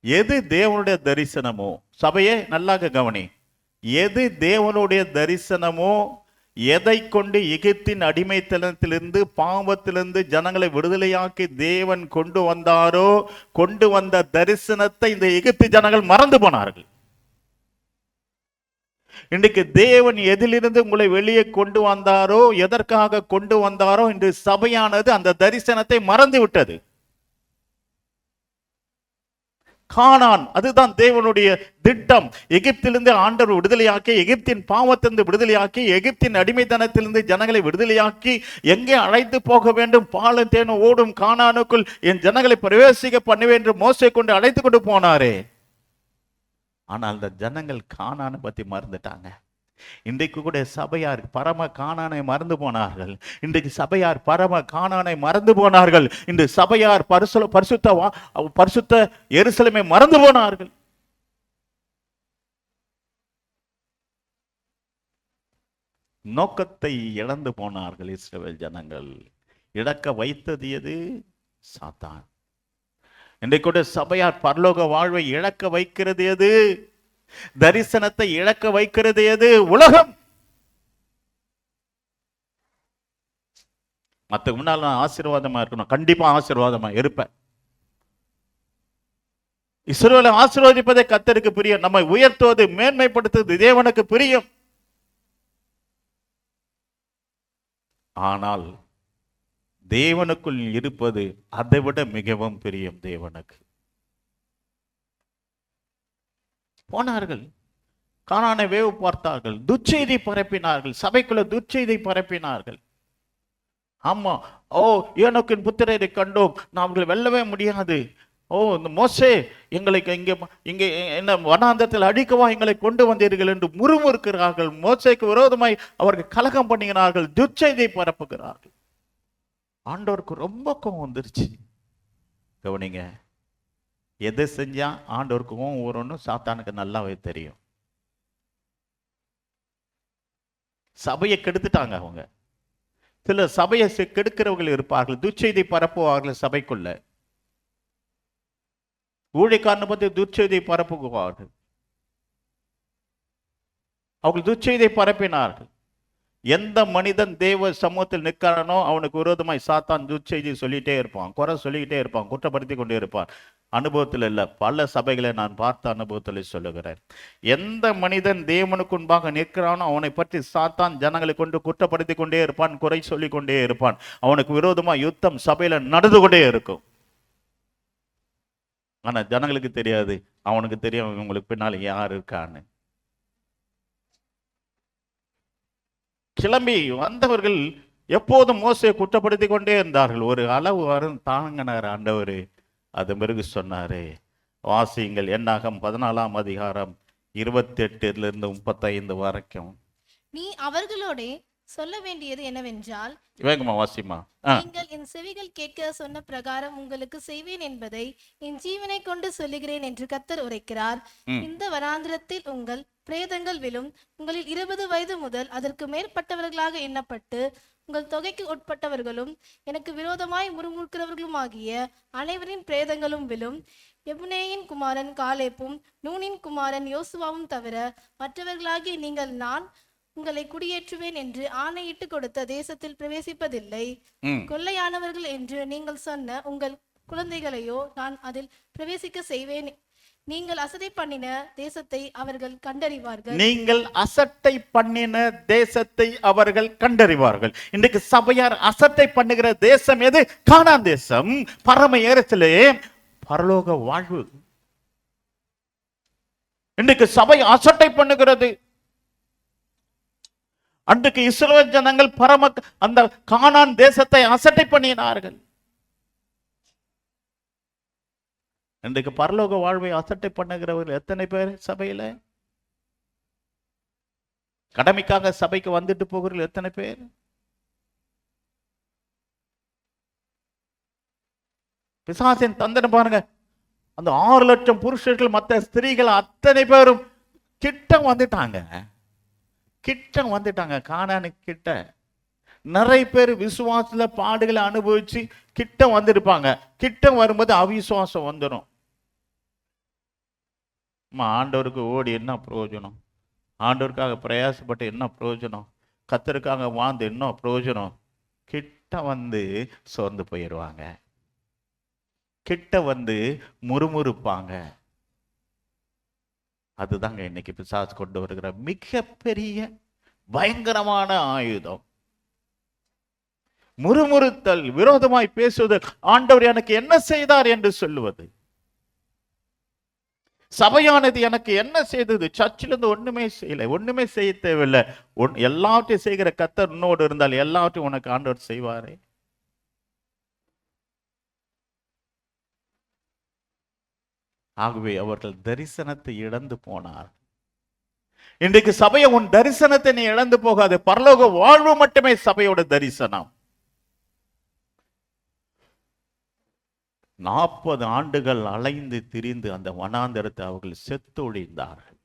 எது தேவனுடைய தரிசனமோ, சபையே நல்லாக கவனி, எது தேவனுடைய தரிசனமோ, எதை கொண்டு எகிப்தின் அடிமைத்தனத்திலிருந்து பாவத்திலிருந்து ஜனங்களை விடுதலையாக்கி தேவன் கொண்டு வந்தாரோ, கொண்டு வந்த தரிசனத்தை இந்த எகிப்து ஜனங்கள் மறந்து போனார்கள். இன்றைக்கு தேவன் எதிலிருந்து உங்களை வெளியே கொண்டு வந்தாரோ, எதற்காக கொண்டு வந்தாரோ, இன்று சபையானது அந்த தரிசனத்தை மறந்து விட்டது. கானான், அதுதான் தேவனுடைய திட்டம். எகிப்திலிருந்து ஆண்டவர் விடுதலையாக்கி, எகிப்தின் பாவத்திலிருந்து விடுதலையாக்கி, எகிப்தின் அடிமைத்தனத்திலிருந்து ஜனங்களை விடுதலையாக்கி எங்கே அழைத்து போக வேண்டும், பாலும் தேனும் ஓடும் கானானுக்குள் என் ஜனங்களை பிரவேசிக்க பண்ணுவேன் என்று மோசே கொண்டு அழைத்து கொண்டு போனாரே. ஆனால் அந்த ஜனங்கள் கானானை பத்தி மறந்துட்டாங்க. இன்றைக்கு கூட சபையார் பரம கானானை மறந்து போனார்கள். இன்றைக்கு சபையார் பரம கானானை மறந்து போனார்கள். இன்று சபையார் பரிசுத்த எருசலேமை மறந்து போனார்கள். நோக்கத்தை இழந்து போனார்கள் இஸ்ரவேல் ஜனங்கள். இழக்க வைத்தது எது? சாத்தான். இன்றைக்கு கூட சபையார் பரலோக வாழ்வை இழக்க வைக்கிறது எது? தரிசனத்தை இழக்க வைக்கிறது எது? உலகம். மத்த முன்னால் நான் ஆசீர்வாதமா இருக்கணும், கண்டிப்பா ஆசீர்வாதமா இருப்பேன். இஸ்ரவேலை ஆசீர்வதிப்பதை கர்த்தருக்கு பிரியம். நம்மை உயர்த்துவது, மேன்மைப்படுத்துவது தேவனுக்கு பிரியம். ஆனால் தேவனுக்குள் இருப்பது அதை விட மிகவும் பிரியம் தேவனுக்கு. போனார்கள், கானானை வேவு பார்த்தார்கள், துச்செய்தி பரப்பினார்கள், சபைக்குள்ள துச்செய்தி பரப்பினார்கள். ஆமா, ஓ ஏனோக்கின் புத்திரரை கண்டோம், நாம் வெல்லவே முடியாது. ஓ இந்த மோசே எங்களை இங்கே என்ன வனாந்தரத்தில் அடிக்கவா எங்களை கொண்டு வந்தீர்கள் என்று முறுமுறுக்கிறார்கள். மோசேக்கு விரோதமாய் அவர்கள் கலகம் பண்ணுகிறார்கள், துச்செய்தியை பரப்புகிறார்கள். ஆண்டவருக்கு ரொம்ப கோவம் வந்துருச்சு. கவனிங்க, எதை செஞ்சா ஆண்டவருக்கு கோவம் வரும்னு சாத்தானுக்கு நல்லாவே தெரியும். சபையை கெடுத்துட்டாங்க அவங்க. சில சபையை கெடுக்கிறவர்கள் இருப்பார்கள், துச்செய்தி பரப்புவார்கள் சபைக்குள்ள. ஊழியக்காரனை பற்றி துச்செய்தியை பரப்புவார்கள். அவர்கள் துச்செய்தியை பரப்பினார்கள். எந்த மனிதன் தேவ சமூகத்தில் நிற்கிறானோ அவனுக்கு விரோதமாய் சாத்தான் துச்செய்தி சொல்லிட்டே இருப்பான், குறை சொல்லிக்கிட்டே இருப்பான், குற்றப்படுத்தி கொண்டே இருப்பான். அனுபவத்தில் இல்லை, பல சபைகளை நான் பார்த்த அனுபவத்தில் சொல்லுகிறேன். எந்த மனிதன் தேவனுக்கு முன்பாக நிற்கிறானோ அவனை பற்றி சாத்தான் ஜனங்களை கொண்டு குற்றப்படுத்தி கொண்டே இருப்பான், குறை சொல்லி கொண்டே இருப்பான். அவனுக்கு விரோதமாக யுத்தம் சபையில நடந்து கொண்டே இருக்கும். ஆனா ஜனங்களுக்கு தெரியாது, அவனுக்கு தெரியும் இவங்களுக்கு பின்னால் யார் இருக்கான்னு. கிளம்பி வந்தவர்கள் எப்போதும் மோசையை குற்றப்படுத்தி கொண்டே இருந்தார்கள். ஒரு அளவு வரும் தாங்கினார் ஆண்டவர். அது பிறகு சொன்னாரு, வாசியுங்கள் என்னாகும் 14ஆம் அதிகாரம் 28 35 வரைக்கும். நீ அவர்களோட சொல்ல வேண்டியது என்னவென்றால், வேகமா வாசிமா. நீங்கள் என் செவிகள் கேட்க சொன்ன பிரகாரம் உங்களுக்கு செய்வேன் என்பதை என் ஜீவனை கொண்டு சொல்லுகிறேன் என்று கர்த்தர் உரைக்கிறார். இந்த வனாந்திரத்தில் உங்கள் பிரேதங்கள் விழும். உங்களில் 20 வயது முதல் அதற்கு மேற்பட்டவர்களாக எண்ணப்பட்டு உங்கள் தொகைக்கு உட்பட்டவர்களும் எனக்கு விரோதமாய் முறுமுறுக்கிறவர்களுமாகிய அனைவரின் பிரேதங்களும் விழும். எபுனேயின் குமாரன் காலேப்பும் நூனின் குமாரன் யோசுவாவும் தவிர மற்றவர்களாகிய நீங்கள் நான் உங்களை குடியேற்றுவேன் என்று ஆணையிட்டு கொடுத்த தேசத்தில் பிரவேசிப்பதில்லை. கொள்ளையானவர்கள் என்று நீங்கள் சொன்ன உங்கள் குழந்தைகளையோ நான் அதில் பிரவேசிக்க செய்வேன். நீங்கள் அசட்டை பண்ணின தேசத்தை அவர்கள் கண்டறிவார்கள். நீங்கள் அசட்டை பண்ணின தேசத்தை அவர்கள் கண்டறிவார்கள். இன்றைக்கு சபையார் அசட்டை பண்ணுகிற தேசம் எது? கானான் தேசம். பரம ஏறத்திலே பரலோக வாழ்வு. இன்றைக்கு சபை அசட்டை பண்ணுகிறது. அன்றைக்கு இஸ்ரவேல் ஜனங்கள் பரம அந்த கானான் தேசத்தை அசட்டை பண்ணினார்கள். இன்றைக்கு பரலோக வாழ்வை அசட்டை பண்ணுகிறவர்கள் எத்தனை பேர் சபையில? கடமைக்காக சபைக்கு வந்துட்டு போகிறவர்கள் எத்தனை பேர்? பிசாசின் தந்தனை பாருங்க. அந்த 6 லட்சம் புருஷர்கள் மற்ற ஸ்திரீகள் அத்தனை பேரும் கிட்ட வந்துட்டாங்க. கானானு கிட்ட. நிறைய பேர் விசுவாசத்துல பாடுகளை அனுபவிச்சு கிட்ட வந்திருப்பாங்க. கிட்ட வரும்போது அவிசுவாசம் வந்துடும். ஆண்டவருக்கு ஓடி என்ன பிரயோஜனம்? ஆண்டவருக்காக பிரயாசப்பட்டு என்ன பிரயோஜனம்? கர்த்தருக்காக வாழ்ந்து என்ன பிரயோஜனம்? கிட்ட வந்து சோர்ந்து போயிடுவாங்க. கிட்ட வந்து முறுமுறுப்பாங்க. அதுதாங்க இன்னைக்கு பிசாசு கொண்டு வருகிற மிகப்பெரிய பயங்கரமான ஆயுதம். முறுமுறுத்தல், விரோதமாய் பேசுவது, ஆண்டவர் எனக்கு என்ன செய்தார் என்று சொல்லுவது, சபையானது எனக்கு என்ன செய்தது, சர்ச்சில் இருந்து ஒண்ணுமே செய்யல, ஒண்ணுமே செய்ய தேவையில்லை, எல்லாவற்றையும் செய்கிற கர்த்தர் உன்னோடு இருந்தால் எல்லாவற்றையும் உனக்கு ஆண்டவர் செய்வாரே. ஆகவே அவர்கள் தரிசனத்தை இழந்து போனார். இன்றைக்கு சபையை, உன் தரிசனத்தை நீ இழந்து போகாது. பரலோக வாழ்வு மட்டுமே சபையோட தரிசனம். 40 ஆண்டுகள் அலைந்து திரிந்து அந்த வனாந்தரத்தை அவர்கள் செத்து ஒழிந்தார்கள்.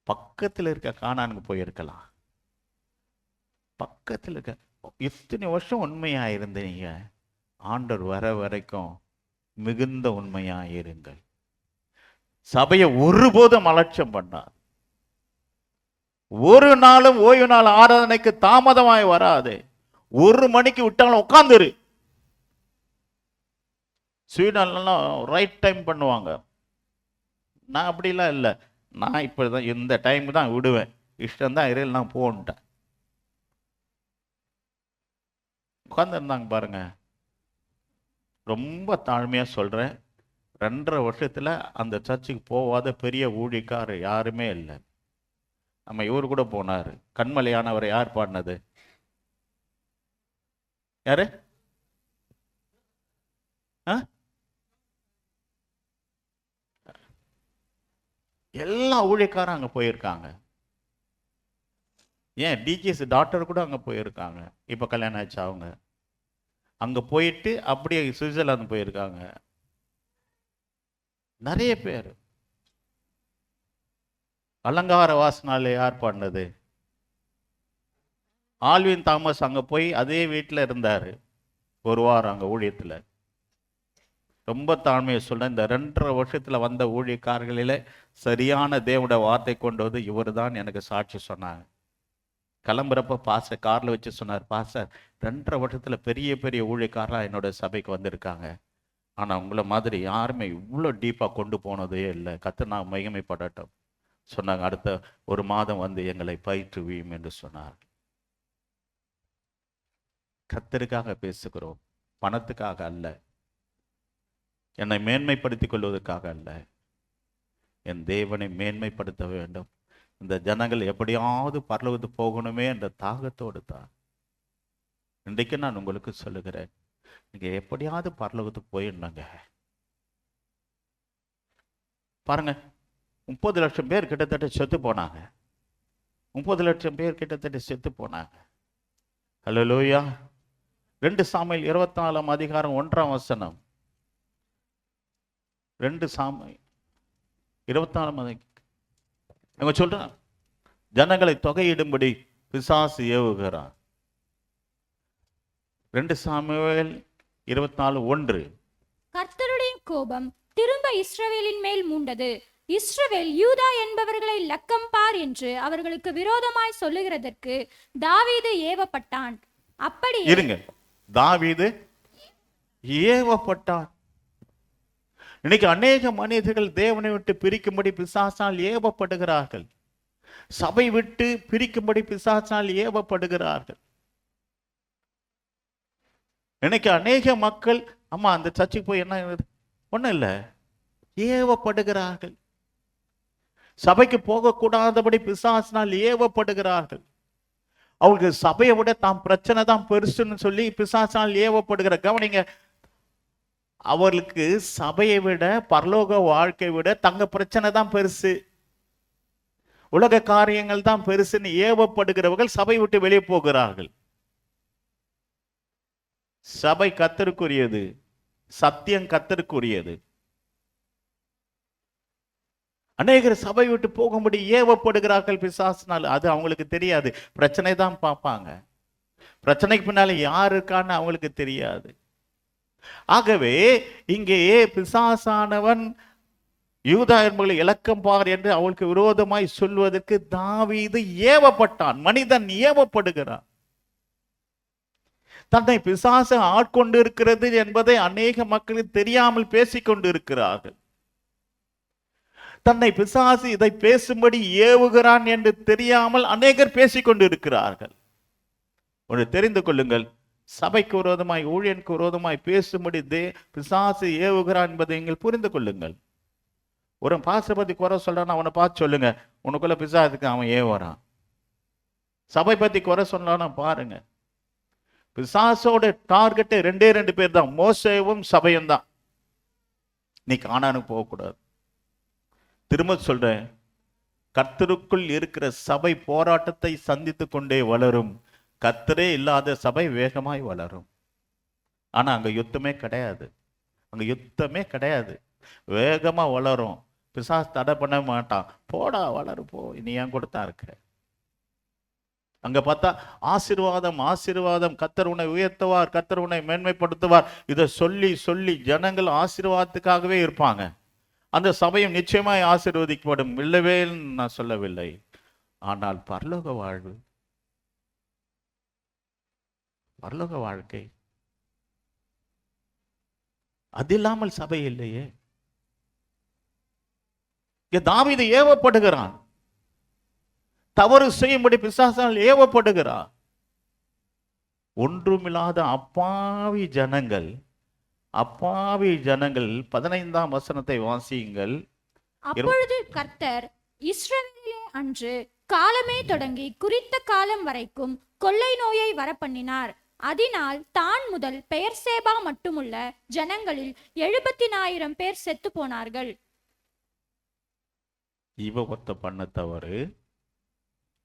பக்கத்தில் இருக்க கானானுக்கு போயிருக்கலாம். பக்கத்தில் இருக்க, இத்தனை வருஷம் உண்மையா இருந்தீங்க, ஆண்டவர் வர வரைக்கும் மிகுந்த உண்மையாயிருங்கள். சபையை ஒருபோதும் அலட்சியம் பண்ணார். ஒரு நாளும் ஓய்வு நாள் ஆராதனைக்கு தாமதமாய் வராது. 1 மணிக்கு விட்டாலும் உட்காந்துரு. ஸ்வீடன்லாம் ரைட் டைம் பண்ணுவாங்க. நான் அப்படிலாம் இல்லை. நான் இப்படிதான் இந்த டைம் தான் விடுவேன், இஷ்டம்தான் இறையில் நான் போன்ட்டேன். உட்காந்துருந்தாங்க பாருங்க. ரொம்ப தாழ்மையா சொல்றேன், 2.5 வருஷத்துல அந்த சர்ச்சுக்கு போகாத பெரிய ஊழியக்காரர் யாருமே இல்லை. நம்ம இவர் கூட போனார், கண்மலையானவரை யார் பாடினது? யாரு? எல்லா ஊழியக்காரும் அங்க போயிருக்காங்க. ஏன் டிஜிஎஸ் டாக்டர் கூட அங்க போயிருக்காங்க. இப்ப கல்யாணம் ஆச்சு அவங்க. அங்க போயிட்டு அப்படியே சுவிட்சர்லாந்து போயிருக்காங்க. நிறைய பேர். அலங்கார வாசனால யார் பாடினது? ஆல்வின் தாமஸ் அங்க போய் அதே வீட்டில் இருந்தாரு 1 வாரம் அங்க ஊழியத்தில். ரொம்ப தாழ்மையை சொல்றேன், இந்த 2.5 வருஷத்துல வந்த ஊழியக்காரர்களிலே சரியான தேவனுடைய வார்த்தை கொண்டு வந்து இவர் தான் எனக்கு சாட்சி சொன்னாங்க. கிளம்புறப்ப பாஸ்டர் கார்ல வச்சு சொன்னார், பாஸ்டர் 2.5 வருஷத்துல பெரிய பெரிய ஊழியக்காரலாம் என்னோட சபைக்கு வந்திருக்காங்க, ஆனா உங்களை மாதிரி யாருமே இவ்வளோ டீப்பா கொண்டு போனதே இல்லை, கர்த்தர் நான் மகிமைப்படட்டும் சொன்னாங்க. அடுத்த 1 மாதம் வந்து எங்களை பயிற்றுவியும் என்று சொன்னார். கர்த்தருக்காக பேசுகிறோம், பணத்துக்காக அல்ல, என்னை மேன்மைப்படுத்திக் கொள்வதற்காக அல்ல, என் தேவனை மேன்மைப்படுத்த வேண்டும். இந்த ஜனங்கள் எப்படியாவது பரலோகத்துக்கு போகணுமே என்ற தாகத்தோடு தான். இன்றைக்கு நான் உங்களுக்கு சொல்லுகிறேன், நீங்க எப்படியாவது பரலோகத்துக்கு போயிடணுங்க. பாருங்க, 30 லட்சம் பேர் கிட்டத்தட்ட செத்து போனாங்க. 30 லட்சம் பேர் கிட்டத்தட்ட செத்து போனாங்க. ஹல்லேலூயா. 2 சாமுவேல் 24ஆம் அதிகாரம் 1ஆம் வசனம். 2 சாமுவேல் 24ஆம் அதிகாரம். இவங்க சொல்றான், ஜனங்களை தொகையிடும்படி பிசாசு ஏவுகிறான். 2 சாமுவேல் 24:1. கர்த்தருடைய கோபம் திரும்ப இஸ்ரவேலின் மேல் மூண்டது. இஸ்ரவேல் யூதா என்பவர்களை லக்கம் பார் என்று அவர்களுக்கு விரோதமாய் சொல்லுகிறதற்கு தாவீது ஏவப்பட்டான். அப்படி இருங்க, தாவீது ஏவப்பட்டான். இன்னைக்கு அநேக மனிதர்கள் தேவனை விட்டு பிரிக்கும்படி பிசாசால் ஏவப்படுகிறார்கள். சபை விட்டு பிரிக்கும்படி பிசாசால் ஏவப்படுகிறார்கள். இன்னைக்கு அநேக மக்கள், அம்மா அந்த சர்ச்சுக்கு போய் என்ன ஒண்ணும் இல்லை, ஏவப்படுகிறார்கள். சபைக்கு போகக்கூடாதபடி பிசாசினால் ஏவப்படுகிறார்கள். அவங்களுக்கு சபையை விட தாம் பிரச்சனை தான் பெருசுன்னு சொல்லி பிசாசினால் ஏவப்படுகிற. கவனிங்க, அவர்களுக்கு சபையை விட பரலோக வாழ்க்கை விட தங்க பிரச்சனை தான் பெருசு, உலக காரியங்கள் தான் பெருசுன்னு ஏவப்படுகிறவர்கள் சபை விட்டு வெளியே போகிறார்கள். சபை கர்த்தருக்குரியது, சத்தியம் கர்த்தருக்குரியது. அநேகர் சபை விட்டு போகும்படி ஏவப்படுகிறார்கள் பிசாசினால். அது அவங்களுக்கு தெரியாது, பிரச்சனை தான் பார்ப்பாங்க. பிரச்சனைக்கு பின்னால யார் இருக்கான்னு அவங்களுக்கு தெரியாது. ஆகவே இங்கே பிசாசானவன் யூதா என்பவர்களை இலக்கம் பார் என்று அவளுக்கு விரோதமாய் சொல்வதற்கு தாவீது ஏவப்பட்டான். மனிதன் ஏவப்படுகிறான். தன்னை பிசாசு ஆட்கொண்டு இருக்கிறது என்பதை அநேக மக்களுக்கு தெரியாமல் பேசிக்கொண்டு இருக்கிறார்கள். தன்னை பிசாசு இதை பேசும்படி ஏவுகிறான் என்று தெரியாமல் அநேகர் பேசிக்கொண்டு இருக்கிறார்கள். ஒன்று தெரிந்து கொள்ளுங்கள், சபைக்கு விரோதமாய் ஊழியனுக்கு விரோதமாய் பேசும்படி பிசாசு ஏவுகிறான் என்பதை நீங்கள் புரிந்து கொள்ளுங்கள். ஒரு பாஸ்டர் பத்தி குறை சொல்றான், அவனை பார்த்து சொல்லுங்க, உனக்குள்ள பிசாசுக்கு அவன் ஏவுறான். சபை பத்தி குறை சொன்னானா பாருங்க. பிசாசோட டார்கெட் 2 பேர் தான், மோசேவும் சபையும் தான். நீ கானானுக்கு போகக்கூடாது. திரும்ப சொல்றேன், கர்த்தருக்குள் இருக்கிற சபை போராட்டத்தை சந்தித்து கொண்டே வளரும். கர்த்தரே இல்லாத சபை வேகமாய் வளரும். ஆனா அங்க யுத்தமே கிடையாது, அங்க யுத்தமே கிடையாது. வேகமா வளரும். பிசாசு தடை பண்ண மாட்டான். போடா வளரு போ, நீ ஏன் கொடுத்தா இருக்க. அங்க பார்த்தா ஆசீர்வாதம் ஆசீர்வாதம், கர்த்தர் உன்னை உயர்த்துவார், கர்த்தர் உன்னை மேன்மைப்படுத்துவார். இதை சொல்லி சொல்லி ஜனங்கள் ஆசீர்வாதத்துக்காகவே இருப்பாங்க. அந்த சபையும் நிச்சயமாய் ஆசீர்வதிக்கப்படும், இல்லவே நான் சொல்லவில்லை. ஆனால் பரலோக வாழ்வு, பரலோக வாழ்க்கை அது இல்லாமல் சபை இல்லையே. தாவீது ஏவப்படுகிறான், தவறு செய்யும்படி பிசாசால் ஏவப்படுகிறான். ஒன்றுமில்லாத அப்பாவி ஜனங்கள், அப்பாவி ஜனங்கள். 15ஆம் வசனத்தை வாசியுங்கள். அப்பொழுது கர்த்தர் இஸ்ரவேலிலே அன்று காலமே தொடங்கி குறித்த காலம் வரைக்கும் கொள்ளை நோயை வரப்பண்ணினார். அதனால் தான் முதல் பெயர்சேபா மட்டுமுள்ள ஜனங்களில் 70,000 பேர் செத்து போனார்கள். இவ ஒத்த பண்ண தவறு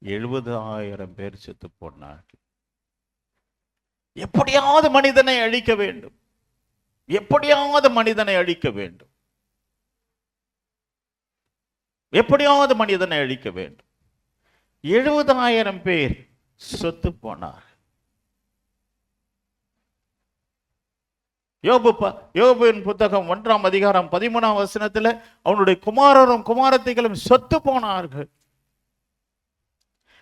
70,000 பேர் செத்து போனார்கள். எப்படியாவது மனிதனை அழிக்க வேண்டும், எப்படியாவது மனிதனை அழிக்க வேண்டும், எப்படியாவது மனிதனை அழிக்க வேண்டும். 70,000 பேர் செத்து போனார். யோபுவின் புத்தகம் 1ஆம் அதிகாரம் 13ஆம் வசனத்தில் அவனுடைய குமாரரும் குமாரத்திகளும் செத்து போனார்கள்.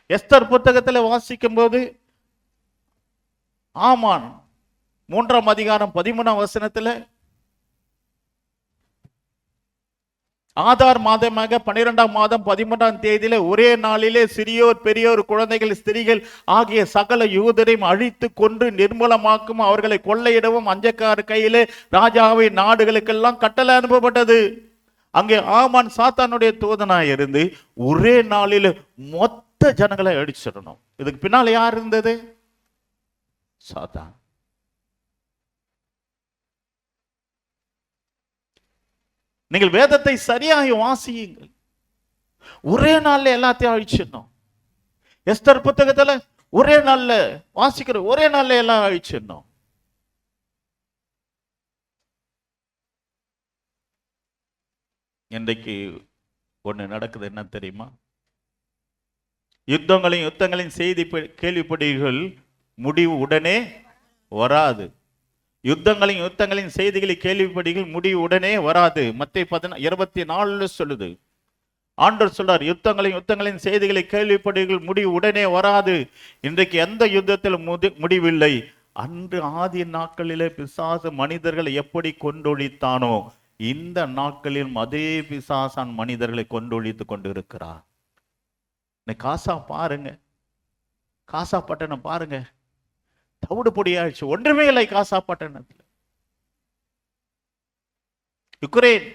எஸ்தர் புத்தகத்தில் வாசிக்கும் போது ஆமான் 3ஆம் அதிகாரம் 13ஆம் வசனத்தில் ஆதார் மாதமாக 12ஆம் மாதம் 13ஆம் தேதியில ஒரே நாளிலே சிறியோர் பெரியோர் குழந்தைகள் ஸ்திரீகள் ஆகிய சகல யூதரையும் அழித்து கொன்று நிர்மூலமாக்கும், அவர்களை கொள்ளையிடவும் அஞ்சக்கார கையிலே ராஜாவின் நாடுகளுக்கெல்லாம் கட்டளை அனுப்பப்பட்டது. அங்கே ஆமான் சாத்தானுடைய தூதனாய் இருந்து ஒரே நாளில் மொத்த ஜனங்களை அடிச்சிடணும். இதுக்கு பின்னால யார் இருந்தது? சாத்தான். நீங்கள் வேதத்தை சரியாக வாசியுங்கள். ஒரே நாள்ல எல்லாத்தையும் அழிச்சிடணும். எஸ்தர் புத்தகத்துல ஒரே நாள்ல வாசிக்கிற, ஒரே நாள்ல எல்லாம் அழிச்சிடணும். இன்றைக்கு ஒண்ணு நடக்குது, என்ன தெரியுமா? யுத்தங்களின் செய்தி கேள்விப்படுவீர்கள், முடிவு உடனே வராது. யுத்தங்களின் செய்திகளை கேள்விப்படுவீர்கள், முடிவு உடனே வராது. மத்தேயு 24 சொல்லுது. ஆண்டவர் சொல்றார், யுத்தங்களின் செய்திகளை கேள்விப்படுவீர்கள், முடிவு உடனே வராது. இன்றைக்கு எந்த யுத்தத்தில் முடிவில்லை. அன்று ஆதி நாட்களிலே பிசாசு மனிதர்களை எப்படி கொண்டொழித்தானோ, இந்த நாட்களிலும் அதே பிசாசான் மனிதர்களை கொண்டொழித்து கொண்டு இருக்கிறார். காசா பாருங்க, காசா பட்டணம் பாருங்க, தவிடு பொடியாச்சு, ஒன்றுமே இல்லை காசா பட்டணத்தில். யுக்ரைன்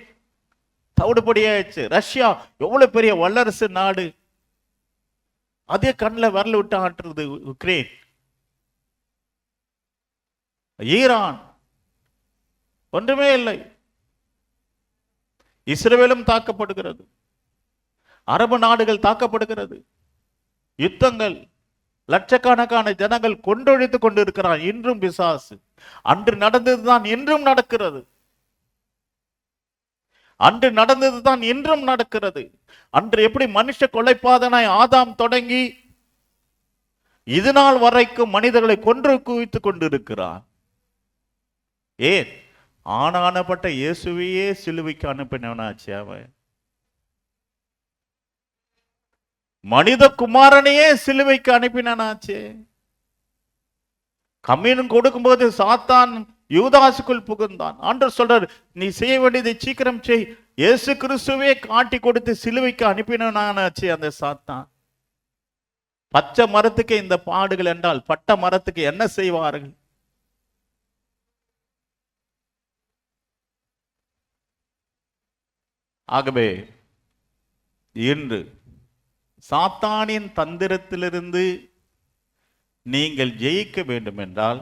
தவிடு பொடியாச்சு. ரஷ்யா எவ்வளவு பெரிய வல்லரசு நாடு, அதே கண்ணில் வரல விட்டு ஆட்டுறது யுக்ரைன். ஈரான் ஒன்றுமே இல்லை. இஸ்ரவேலும் தாக்கப்படுகிறது, அரபு நாடுகள் தாக்கப்படுகிறது. யுத்தங்கள், லட்சக்கணக்கான ஜனங்கள் கொண்டொழித்து கொண்டிருக்கிறார். இன்றும் பிசாசு. அன்று நடந்ததுதான் இன்றும் நடக்கிறது, அன்று நடந்ததுதான் இன்றும் நடக்கிறது. அன்று எப்படி மனுஷ கொலைப்பாதனாய் ஆதாம் தொடங்கி இது நாள் வரைக்கும் மனிதர்களை கொன்று குவித்துக் கொண்டிருக்கிறார். ஏன்? ஆனானப்பட்ட இயேசுவையே சிலுவைக்கு அனுப்பினவனாச்சு அவன். மனித குமாரனையே சிலுவைக்கு அனுப்பினாச்சு. கம்யூன் கொடுக்கும்போது சாத்தான் யூதாசுக்குள் புகுந்தான். ஆண்டவர் சொல்றார், நீ செய்ய வேண்டியதை சீக்கிரம் செய். இயேசு கிறிஸ்துவே காட்டி கொடுத்து சிலுவைக்கு அனுப்பினாச்சு அந்த சாத்தான். பச்சை மரத்துக்கு இந்த பாடுகள் என்றால் பட்ட மரத்துக்கு என்ன செய்வார்கள்? ஆகவே இன்று சாத்தானின் தந்திரத்திலிருந்து நீங்கள் ஜெயிக்க வேண்டும் என்றால்,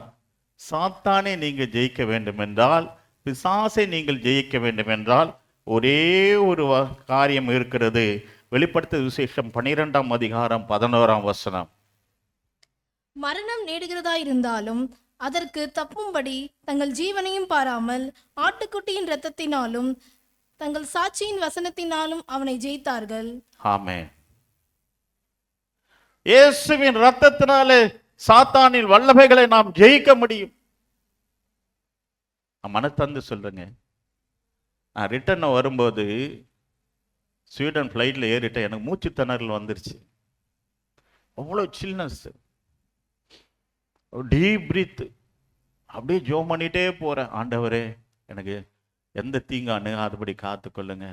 சாத்தானை நீங்கள் ஜெயிக்க வேண்டும் என்றால், பிசாசை நீங்கள் ஜெயிக்க வேண்டும் என்றால் ஒரே ஒரு காரியம் இருக்கிறது. வெளிப்படுத்த விசேஷம் 12ஆம் அதிகாரம் 11ஆம் வசனம். மரணம் நேடுகிறதா இருந்தாலும் அதற்கு தப்பும்படி தங்கள் ஜீவனையும் பாராமல் ஆட்டுக்குட்டியின் இரத்தத்தினாலும் தங்கள் சாட்சியின் வசனத்தினாலும் அவனை ஜெயித்தார்கள். ஆமென். இயேசுவின் இரத்தத்தினாலே சாத்தானின் வல்லமைகளை நாம் ஜெயிக்க முடியும். நான் மனத்தந்து சொல்றேங்க. நான் ரிட்டர்ன் வரும்போது ஸ்வீடன் ஃப்ளைட்டில் ஏறிட்டேன். எனக்கு மூச்சு திணறல் வந்துருச்சு. அவ்வளோ சில்னஸ், டீப் பிரீத். அப்படியே ஜோம் பண்ணிட்டே போகிறேன். ஆண்டவரே, எனக்கு எந்த தீங்கு அணுகாதபடி காத்துக்கொள்ளுங்க.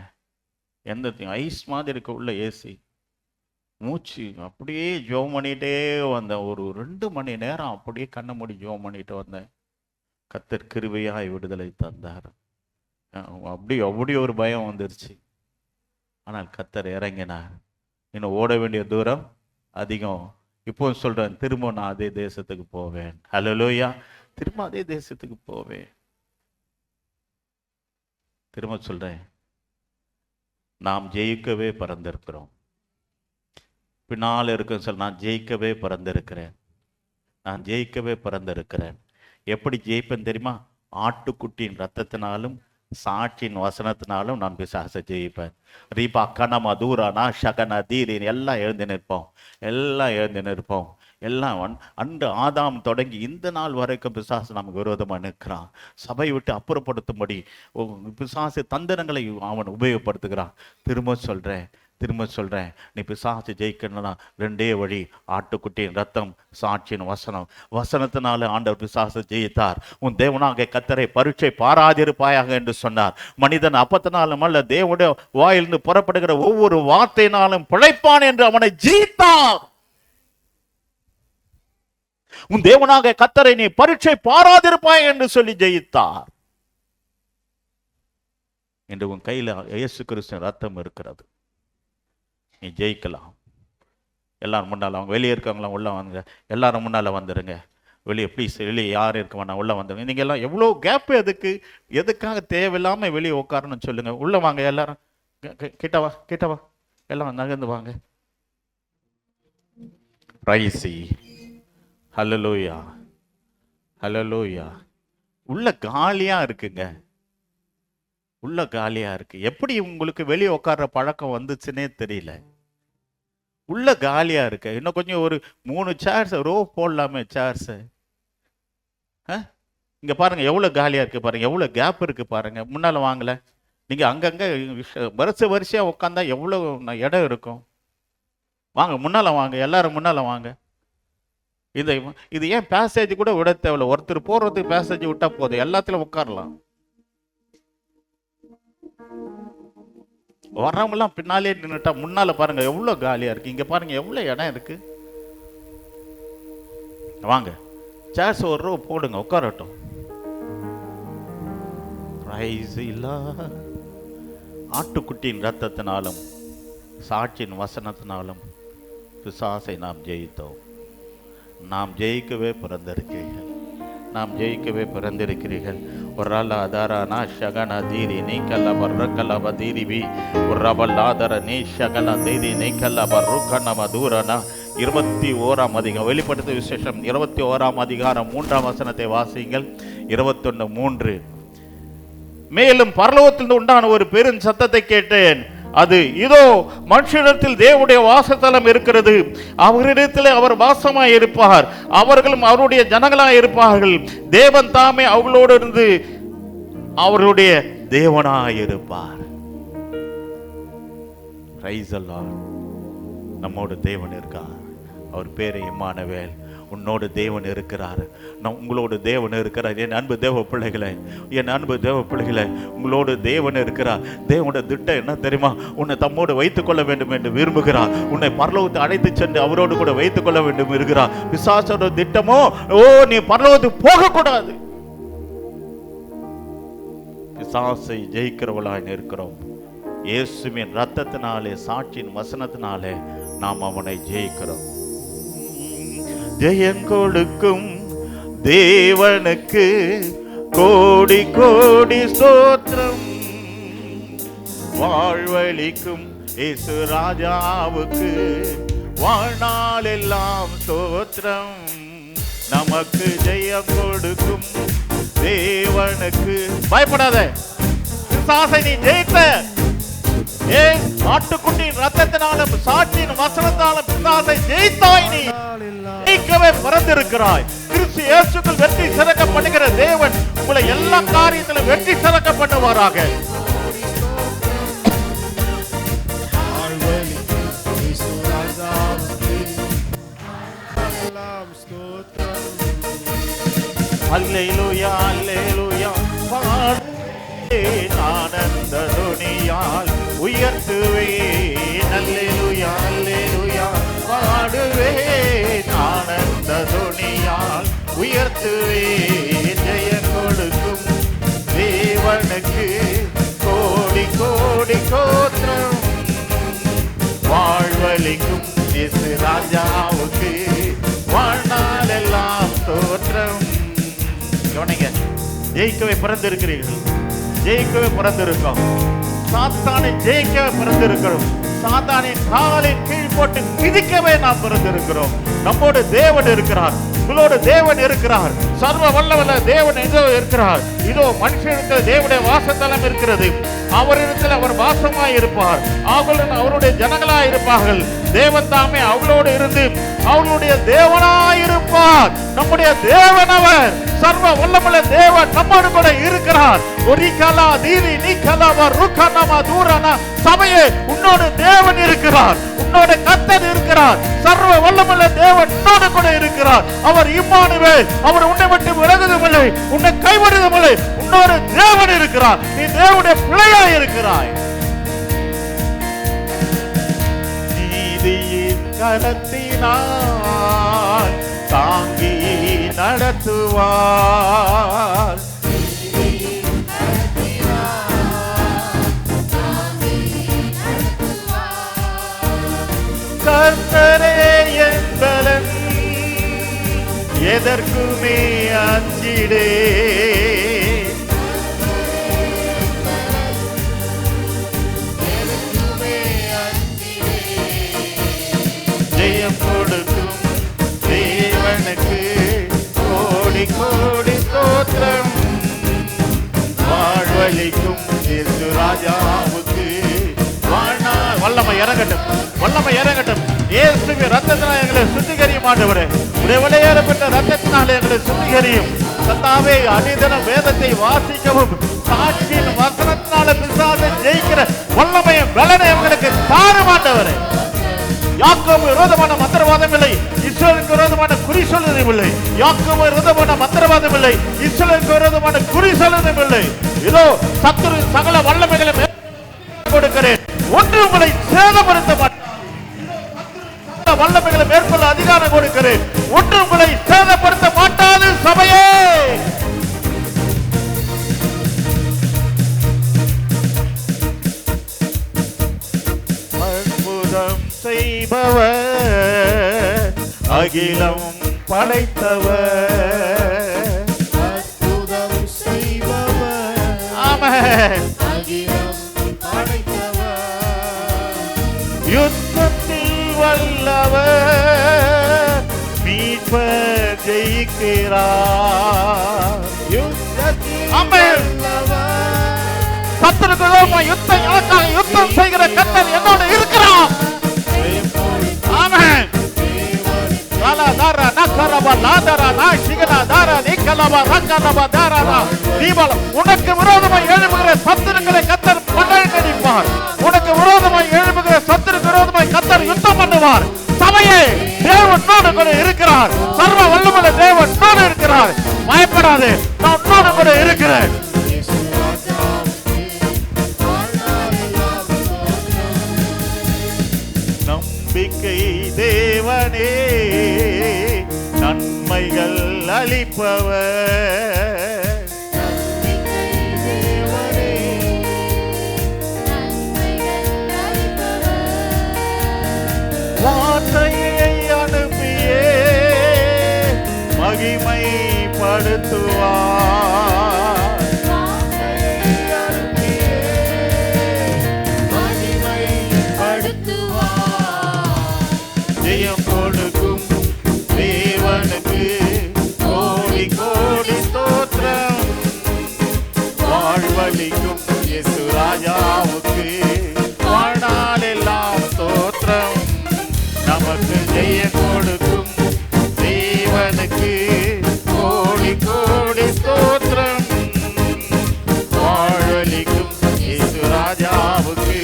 எந்த தீங்கு, ஐஸ் மாதிரி இருக்க உள்ள ஏசி, மூச்சு அப்படியே ஜோம் பண்ணிகிட்டே வந்தேன். ஒரு 2 மணி நேரம் அப்படியே கண்ணை மூடி ஜோம் பண்ணிட்டு வந்தேன். கர்த்தர் கிருபையாய் விடுதலை தந்தார். அப்படி ஒரு பயம் வந்துருச்சு. ஆனால் கர்த்தர் இறங்கினார். இன்னும் ஓட வேண்டிய தூரம் அதிகம். இப்போ சொல்றேன், திரும்ப நான் அதே தேசத்துக்கு போவேன். ஹல்லேலூயா. திரும்ப அதே தேசத்துக்கு போவேன். திரும்ப சொல்றேன், நாம் ஜெயிக்கவே பிறந்திருக்கிறோம். பின்னால் இருக்கும் சொல்ல, நான் ஜெயிக்கவே பிறந்திருக்கிறேன். நான் ஜெயிக்கவே பிறந்திருக்கிறேன். எப்படி ஜெயிப்பேன் தெரியுமா? ஆட்டுக்குட்டியின் ரத்தத்தினாலும் சாட்சியின் வசனத்தினாலும் நான் பிசாசை ஜெயிப்பேன். ரீபா கனமா தூரானா ஷகனா தீரின் எல்லாம் எழுந்து நிற்போம். எல்லாம் அன்று ஆதாம் தொடங்கி இந்த நாள் வரைக்கும் பிசாசு நமக்கு விரோதமாக நிற்கிறான். சபை விட்டு அப்புறப்படுத்தும்படி பிசாசு தந்திரங்களை அவன் உபயோகப்படுத்துகிறான். திரும்ப சொல்றேன், நீ பிசாசு ஜெயிக்கணும்னா 2 வழி. ஆட்டுக்குட்டியின் ரத்தம், சாட்சியின் வசனம். வசனத்தினால ஆண்டவர் பிசாசு ஜெயித்தார். உன் தேவனாகிய கர்த்தரை பரீட்சை பாராதிருப்பாயாக என்று சொன்னார். மனிதன் அப்பத்தினாலும் அல்ல, தேவனுடைய வாயிலிருந்து புறப்படுகிற ஒவ்வொரு வார்த்தையினாலும் பிழைப்பான் என்று அவனை ஜெயித்தார். உன் தேவனாகிய கர்த்தரை நீ பரீட்சை பாராதிருப்பாய் என்று சொல்லி ஜெயித்தார். என்று உன் கையில் இயேசு கிறிஸ்துவின் ரத்தம் இருக்கிறது. நீ ஜெயிக்கலாம். எல்லாரும் முன்னால் அவங்க வெளியே இருக்காங்களா உள்ள வாங்க. எல்லாரும் முன்னால் வந்துடுங்க. வெளியே ப்ளீஸ், வெளியே யாரும் இருக்க வேணாம், உள்ள வந்துடுங்க. நீங்கள் எல்லாம் எவ்வளோ கேப்பு எதுக்காக தேவையில்லாமல் வெளியே உட்காரணும்னு சொல்லுங்க. உள்ள வாங்க எல்லாரும். கிட்டவா எல்லாம் நகர்ந்து வாங்க. ரைசி. ஹல்லேலூயா. உள்ள காலியா இருக்குங்க. உள்ள காலியா இருக்கு. எப்படி உங்களுக்கு வெளியே உட்கார்ற பழக்கம் வந்துச்சுன்னே தெரியல. உள்ள காலியா இருக்கு. இன்னும் கொஞ்சம் ஒரு 3 சேர்ஸ் ரோ போடலாமே. சேர்ஸ் இங்க பாருங்க, எவ்வளவு காலியா இருக்கு பாருங்க, எவ்வளவு கேப் இருக்கு பாருங்க. முன்னால வாங்கல, நீங்க அங்கங்க வரிசையா உட்காந்தா எவ்வளவு இடம் இருக்கும். வாங்க முன்னால வாங்க, எல்லாரும் முன்னால வாங்க. இது ஏன் பேசேஜ் கூட விட தேவையில்ல. ஒருத்தர் போறதுக்கு பேசேஜ் விட்டா போதும், எல்லாத்திலும் உட்காரலாம். வர்றவங்கலாம் பின்னாலே நின்றுட்டா முன்னால பாருங்க எவ்வளவு காலியா இருக்கு. இங்க பாருங்க எவ்வளவு இடம் இருக்கு. வாங்க, சேர்ஸ் ஒரு ரோ போடுங்க, உட்காரட்டும். ஆட்டுக்குட்டியின் ரத்தத்தினாலும் சாட்சியின் வசனத்தினாலும் பிசாசை நாம் ஜெயித்தோம். நாம் ஜெயிக்கவே பிறந்திருக்கிறீர்கள். ஒரு ஆதாரா ஷகனா தீரி நீ கல்ல பர்ரக்கலப தீரிபி ஒரு ரபல்லாதர நீ ஷகனா தீரி நீ கல்ல பர்ருக்கனம தூரனா. 21ஆம் அதிகாரம், வெளிப்படுத்த விசேஷம் 21ஆம் அதிகாரம் 3ஆம் வசனத்தை வாசியுங்கள். 21:3. மேலும் பரலோகத்திலிருந்து உண்டான ஒரு பெரும் சத்தத்தை கேட்டேன். அது இதோ மனுஷனிடத்தில் தேவனுடைய வாசத்தலம் இருக்கிறது. அவரிடத்தில் அவர் வாசமாய் இருப்பார். அவர்களும் அவருடைய ஜனங்களாய் இருப்பார்கள். தேவன் தாமே அவர்களோடு இருந்து அவர்களுடைய தேவனாய் இருப்பார். Price the Lord. நம்மோடு தேவன் இருக்கார். அவர் பேரு இம்மானுவேல். உன்னோடு தேவன் இருக்கிறார். உங்களோடு தேவன் இருக்கிறார். என் அன்பு தேவ பிள்ளைகளே, என் அன்பு தேவ பிள்ளைகளே, உங்களோடு தேவன் இருக்கிறார். தேவனுடைய திட்டம் என்ன தெரியுமா? உன்னை தம்மோடு வைத்துக் கொள்ள வேண்டும் என்று விரும்புகிறார். உன்னை பரலோகத்தை அழைத்து சென்று அவரோடு கூட வைத்துக் கொள்ள வேண்டும் இருக்கிறார். பிசாசோட திட்டமோ, ஓ நீ பரலோகத்துக்கு போகக்கூடாது. பிசாசை ஜெயிக்கிறவளாய் இருக்கிறோம். இயேசுவின் ரத்தத்தினாலே, சாட்சியின் வசனத்தினாலே நாம் அவனை ஜெயிக்கிறோம். ஜெயம் கொடுக்கும் தேவனுக்கு கோடி கோடி ஸ்தோத்திரம். வாழ்வளிக்கும் இயேசு ராஜாவுக்கு வாழ்நாள் எல்லாம் ஸ்தோத்திரம். நமக்கு ஜெயம் கொடுக்கும் தேவனுக்கு. பயப்படாத, பிசாசை நீ ஜெயித்த. ஏன் ஆட்டுக்குட்டியின் ரத்தத்தினாலும் சாட்சியின் வசனத்தாலும் பிசாசை ஜெயித்தாய். நீ ஜெயிக்கவே பிறந்திருக்கிறாய். கிறிஸ்து இயேசுக்குள் வெற்றி சிறக்க பண்ணுகிற தேவன் உங்களை எல்லா காரியத்திலும் வெற்றி சிறக்க பண்ணுவாராக. அல்லேலூயா அல்லேலூயா பாடுவேன் ஆனந்த துணியால் உயர்த்துவேன். அல்லேலூயா அல்லேலூயா பாடுவேன் ஆனந்த துணியால் உயர்த்துவேன். ஜெயம் கொடுக்கும் தேவனுக்கு கோடி கோடி ஸ்தோத்திரம். வாழ்வளிக்கும் இயேசு ராஜாவுக்கு வாழ்நாள் எல்லாம் ஸ்தோத்திரம். கவனிங்க, ஜெயிக்கவே பிறந்திருக்கிறீர்கள். ஜெயிக்கவே பிறந்திருக்கோம். சாத்தானை ஜெயிக்கவே பிறந்திருக்கிறோம். சாத்தானின் காலின் கீழ் போட்டு மிதிக்கவே நாம் பிறந்திருக்கிறோம். நம்மோடு தேவன் இருக்கிறார். உங்களோடு தேவன் இருக்கிறார். சர்வ வல்லவல்ல தேவன் இதோ இருக்கிறார். இதோ மனுஷனிடத்தில் தேவனுடைய வாசத்தலம் இருக்கிறது. அவரிடத்தில் அவர் வாசமாய் இருப்பார். அவர்களும் அவருடைய ஜனங்களாய் இருப்பார்கள். தேவன் தாமே அவளோடு இருந்து அவளுடைய தேவனாய் இருப்பார். நம்முடைய தேவன் அவர். சர்வ வல்லமுள்ள தேவன் நம்மோடு கூட இருக்கிறார். ஒரிகலா தீரி நிகலவ ருகனம தூரன சபையே, உன்னோடு தேவன் இருக்கிறார். உன்னோட கர்த்தர் இருக்கிறார். சர்வ வல்லமுள்ள தேவன் உன்னோடு கூட இருக்கிறார். அவர் இம்மானுவேல். அவர் உன்னை விட்டு விலகுவதில்லை, உன்னை கைவிடுவதில்லை. உன்னோடு தேவன் இருக்கிறார். நீ தேவனுடைய பிள்ளையாய் இருக்கிறாய். நீதியின் கரத்தினால் தாங்கி நடத்துவார். கர்த்தரே என் பலன், எதற்குமே அஞ்சிடே. ஜெயம் கொடுக்கும் தேவனுக்கு கோடி கோடி ஸ்தோத்திரம். வாழ்வளிக்கும் இயேசு ராஜாவுக்கு வாழ்நாள் வல்லமை இறங்கட்டும். வல்லமை இறங்கட்டும். இயேசுவின் ரத்தத்தினால் எங்களை சுத்திகரியும் ஆண்டவரே. உடைய விலையேறப்பட்ட ரத்தத்தினால் எங்களை சுத்திகரியும். கர்த்தாவே, அனுதினம் வேதத்தை வாசிக்கவும் சாட்சியின் வசனத்தினால பிசாசை ஜெயிக்கிற வல்லமையும் பலனை எங்களுக்கு தாரும் ஆண்டவரே. யாக்கோபு விரோதமான மந்திரவாதம் இல்லை, இஸ்ரவேலுக்கு விரோதமான குறி சொல்லுவதும் இல்லை. யாக்கோபு விரோதமான மந்திரவாதம் இல்லை, இஸ்ரவேலுக்கு விரோதமான குறி சொல்லுவதும் இல்லை. இதோ சத்துரு சகல வல்லமைகளை கொடுக்கிறேன், ஒன்று உங்களை சேதப்படுத்த மாட்டேன். வல்லமைகளை மேற்கொள்ள அதிகாரம் கொடுக்கிறேன், ஒன்று உங்களை சேதப்படுத்த மாட்டாது சபையே. அற்புதம் செய்பவர், அகிலம் படைத்தவர். அற்புதம் செய்பவர், ஆமென். அகிலம் படைத்தவர். யுத்தத்தில் வல்லவர், மீட்பர் ஜெயிக்கிறார். யுத்தத்தில் வல்லவர், சத்துருக்கு யுத்தம் செய்கிற கர்த்தர் என்னோடு இருக்கிறார். ஆமென். உனக்கு விரோதமாய் எழுப்புகிற சத்துருக்களை கர்த்தர் மண்ணடிப்பார். உனக்கு விரோதமாய் எழுப்புகிற சத்துருக்கு விரோதமாய் கர்த்தர் யுத்தம் பண்ணுவார். சபையே, தேவனோடு கூட இருக்கிறார். சர்வ பயப்படாதே, நான் உன்னோடு கூட இருக்கிறேன். நம்பிக்கை தேவனே, நன்மைகள் அளிப்பவர். வார்த்தையை அனுப்பியே மகிமைப்படுத்துவார். ஜெயம் கொடுக்கும் தேவனுக்கு கோடி கோடி ஸ்தோத்திரம். வாழ்வளிக்கும் இயேசு ராஜாவுக்கு வாழ்நாளெல்லாம் ஸ்தோத்திரம். நமக்கு ஜெயம் கொடுக்கும் தேவனுக்கு கோடி கோடி ஸ்தோத்திரம். வாழ்வளிக்கும் இயேசு ராஜாவுக்கு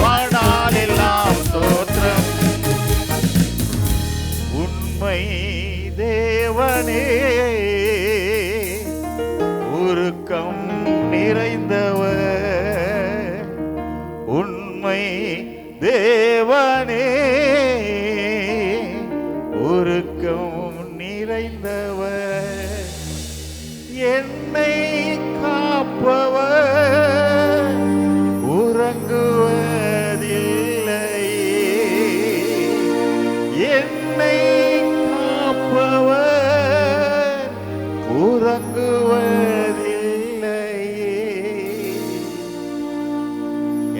வாழ்நாளெல்லாம் ஸ்தோத்திரம். உண்மை தேவனே, உருக்கம் நிறைந்தவர். உண்மை தேவனே, உருக்கம் நிறைந்தவர். என்னை காப்பவர் உறங்குவதில்லை. என்னை காப்பவர் உறங்குவதில்லை.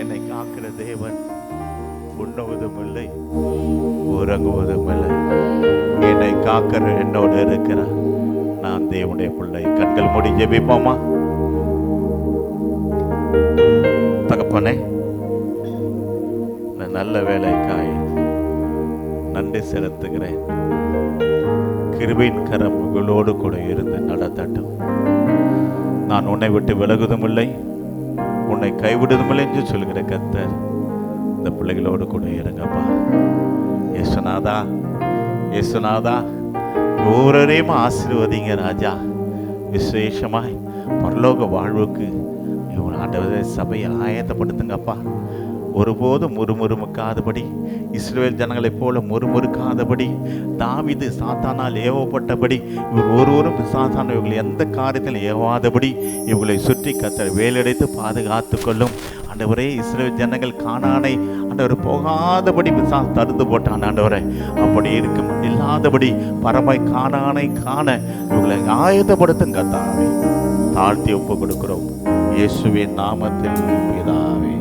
என்னை காக்கிற தேவன் உண்ணுவதும் இல்லை, உறங்குவதும் இல்லை. என்னை காக்கிற என்னோடு இருக்கிறார். நான் தேவனுடைய பிள்ளை. கண்கள் மூடி ஜெபிப்போமா? தகப்பனே, இந்த நல்ல வேலைக்காய் நன்றி செலுத்துகிறேன். கிருபையின் கரம் உங்களோடு கூட இருந்து நடத்தட்டும். நான் உன்னை விட்டு விலகுவதும் இல்லை, உன்னை கைவிடுவதும் இல்லை என்று சொல்கிற கர்த்தர் இந்த பிள்ளைகளோடு கூட இருங்கப்பா. இயேசுநாதா, இயேசுநாதா, ஒவ்வொருவரையும் ஆசீர்வதிங்க ராஜா. விசேஷமாய் பரலோக வாழ்வுக்கு ஆண்டவரே சபையை ஆயத்தப்படுத்துங்கப்பா. ஒருபோதும் முறுமுறுக்காதபடி, இஸ்ரவேல் ஜனங்களைப் போல முறுமுறுக்காதபடி, தாவீது சாத்தானால் ஏவப்பட்டபடி இவர் ஒருவரும் சாத்தான இவர்களை எந்த காரியத்தில் ஏவாதபடி இவர்களை சுற்றி கர்த்தர் வேலடைத்து பாதுகாத்து கொள்ளும். ஆண்டவரே, இஸ்ரவேல் ஜனங்கள் கானானை ஆண்டவர் போகாதபடி தடுத்து போட்டான். ஆண்டவரை அப்படி இருக்கும் இல்லாதபடி பரமாய் கானானை காண இவர்களை ஆயத்தப்படுத்தும் கர்த்தாவே. தாழ்த்தி ஒப்பு கொடுக்கிறோம் இயேசுவின் நாமத்தில் பிதாவே.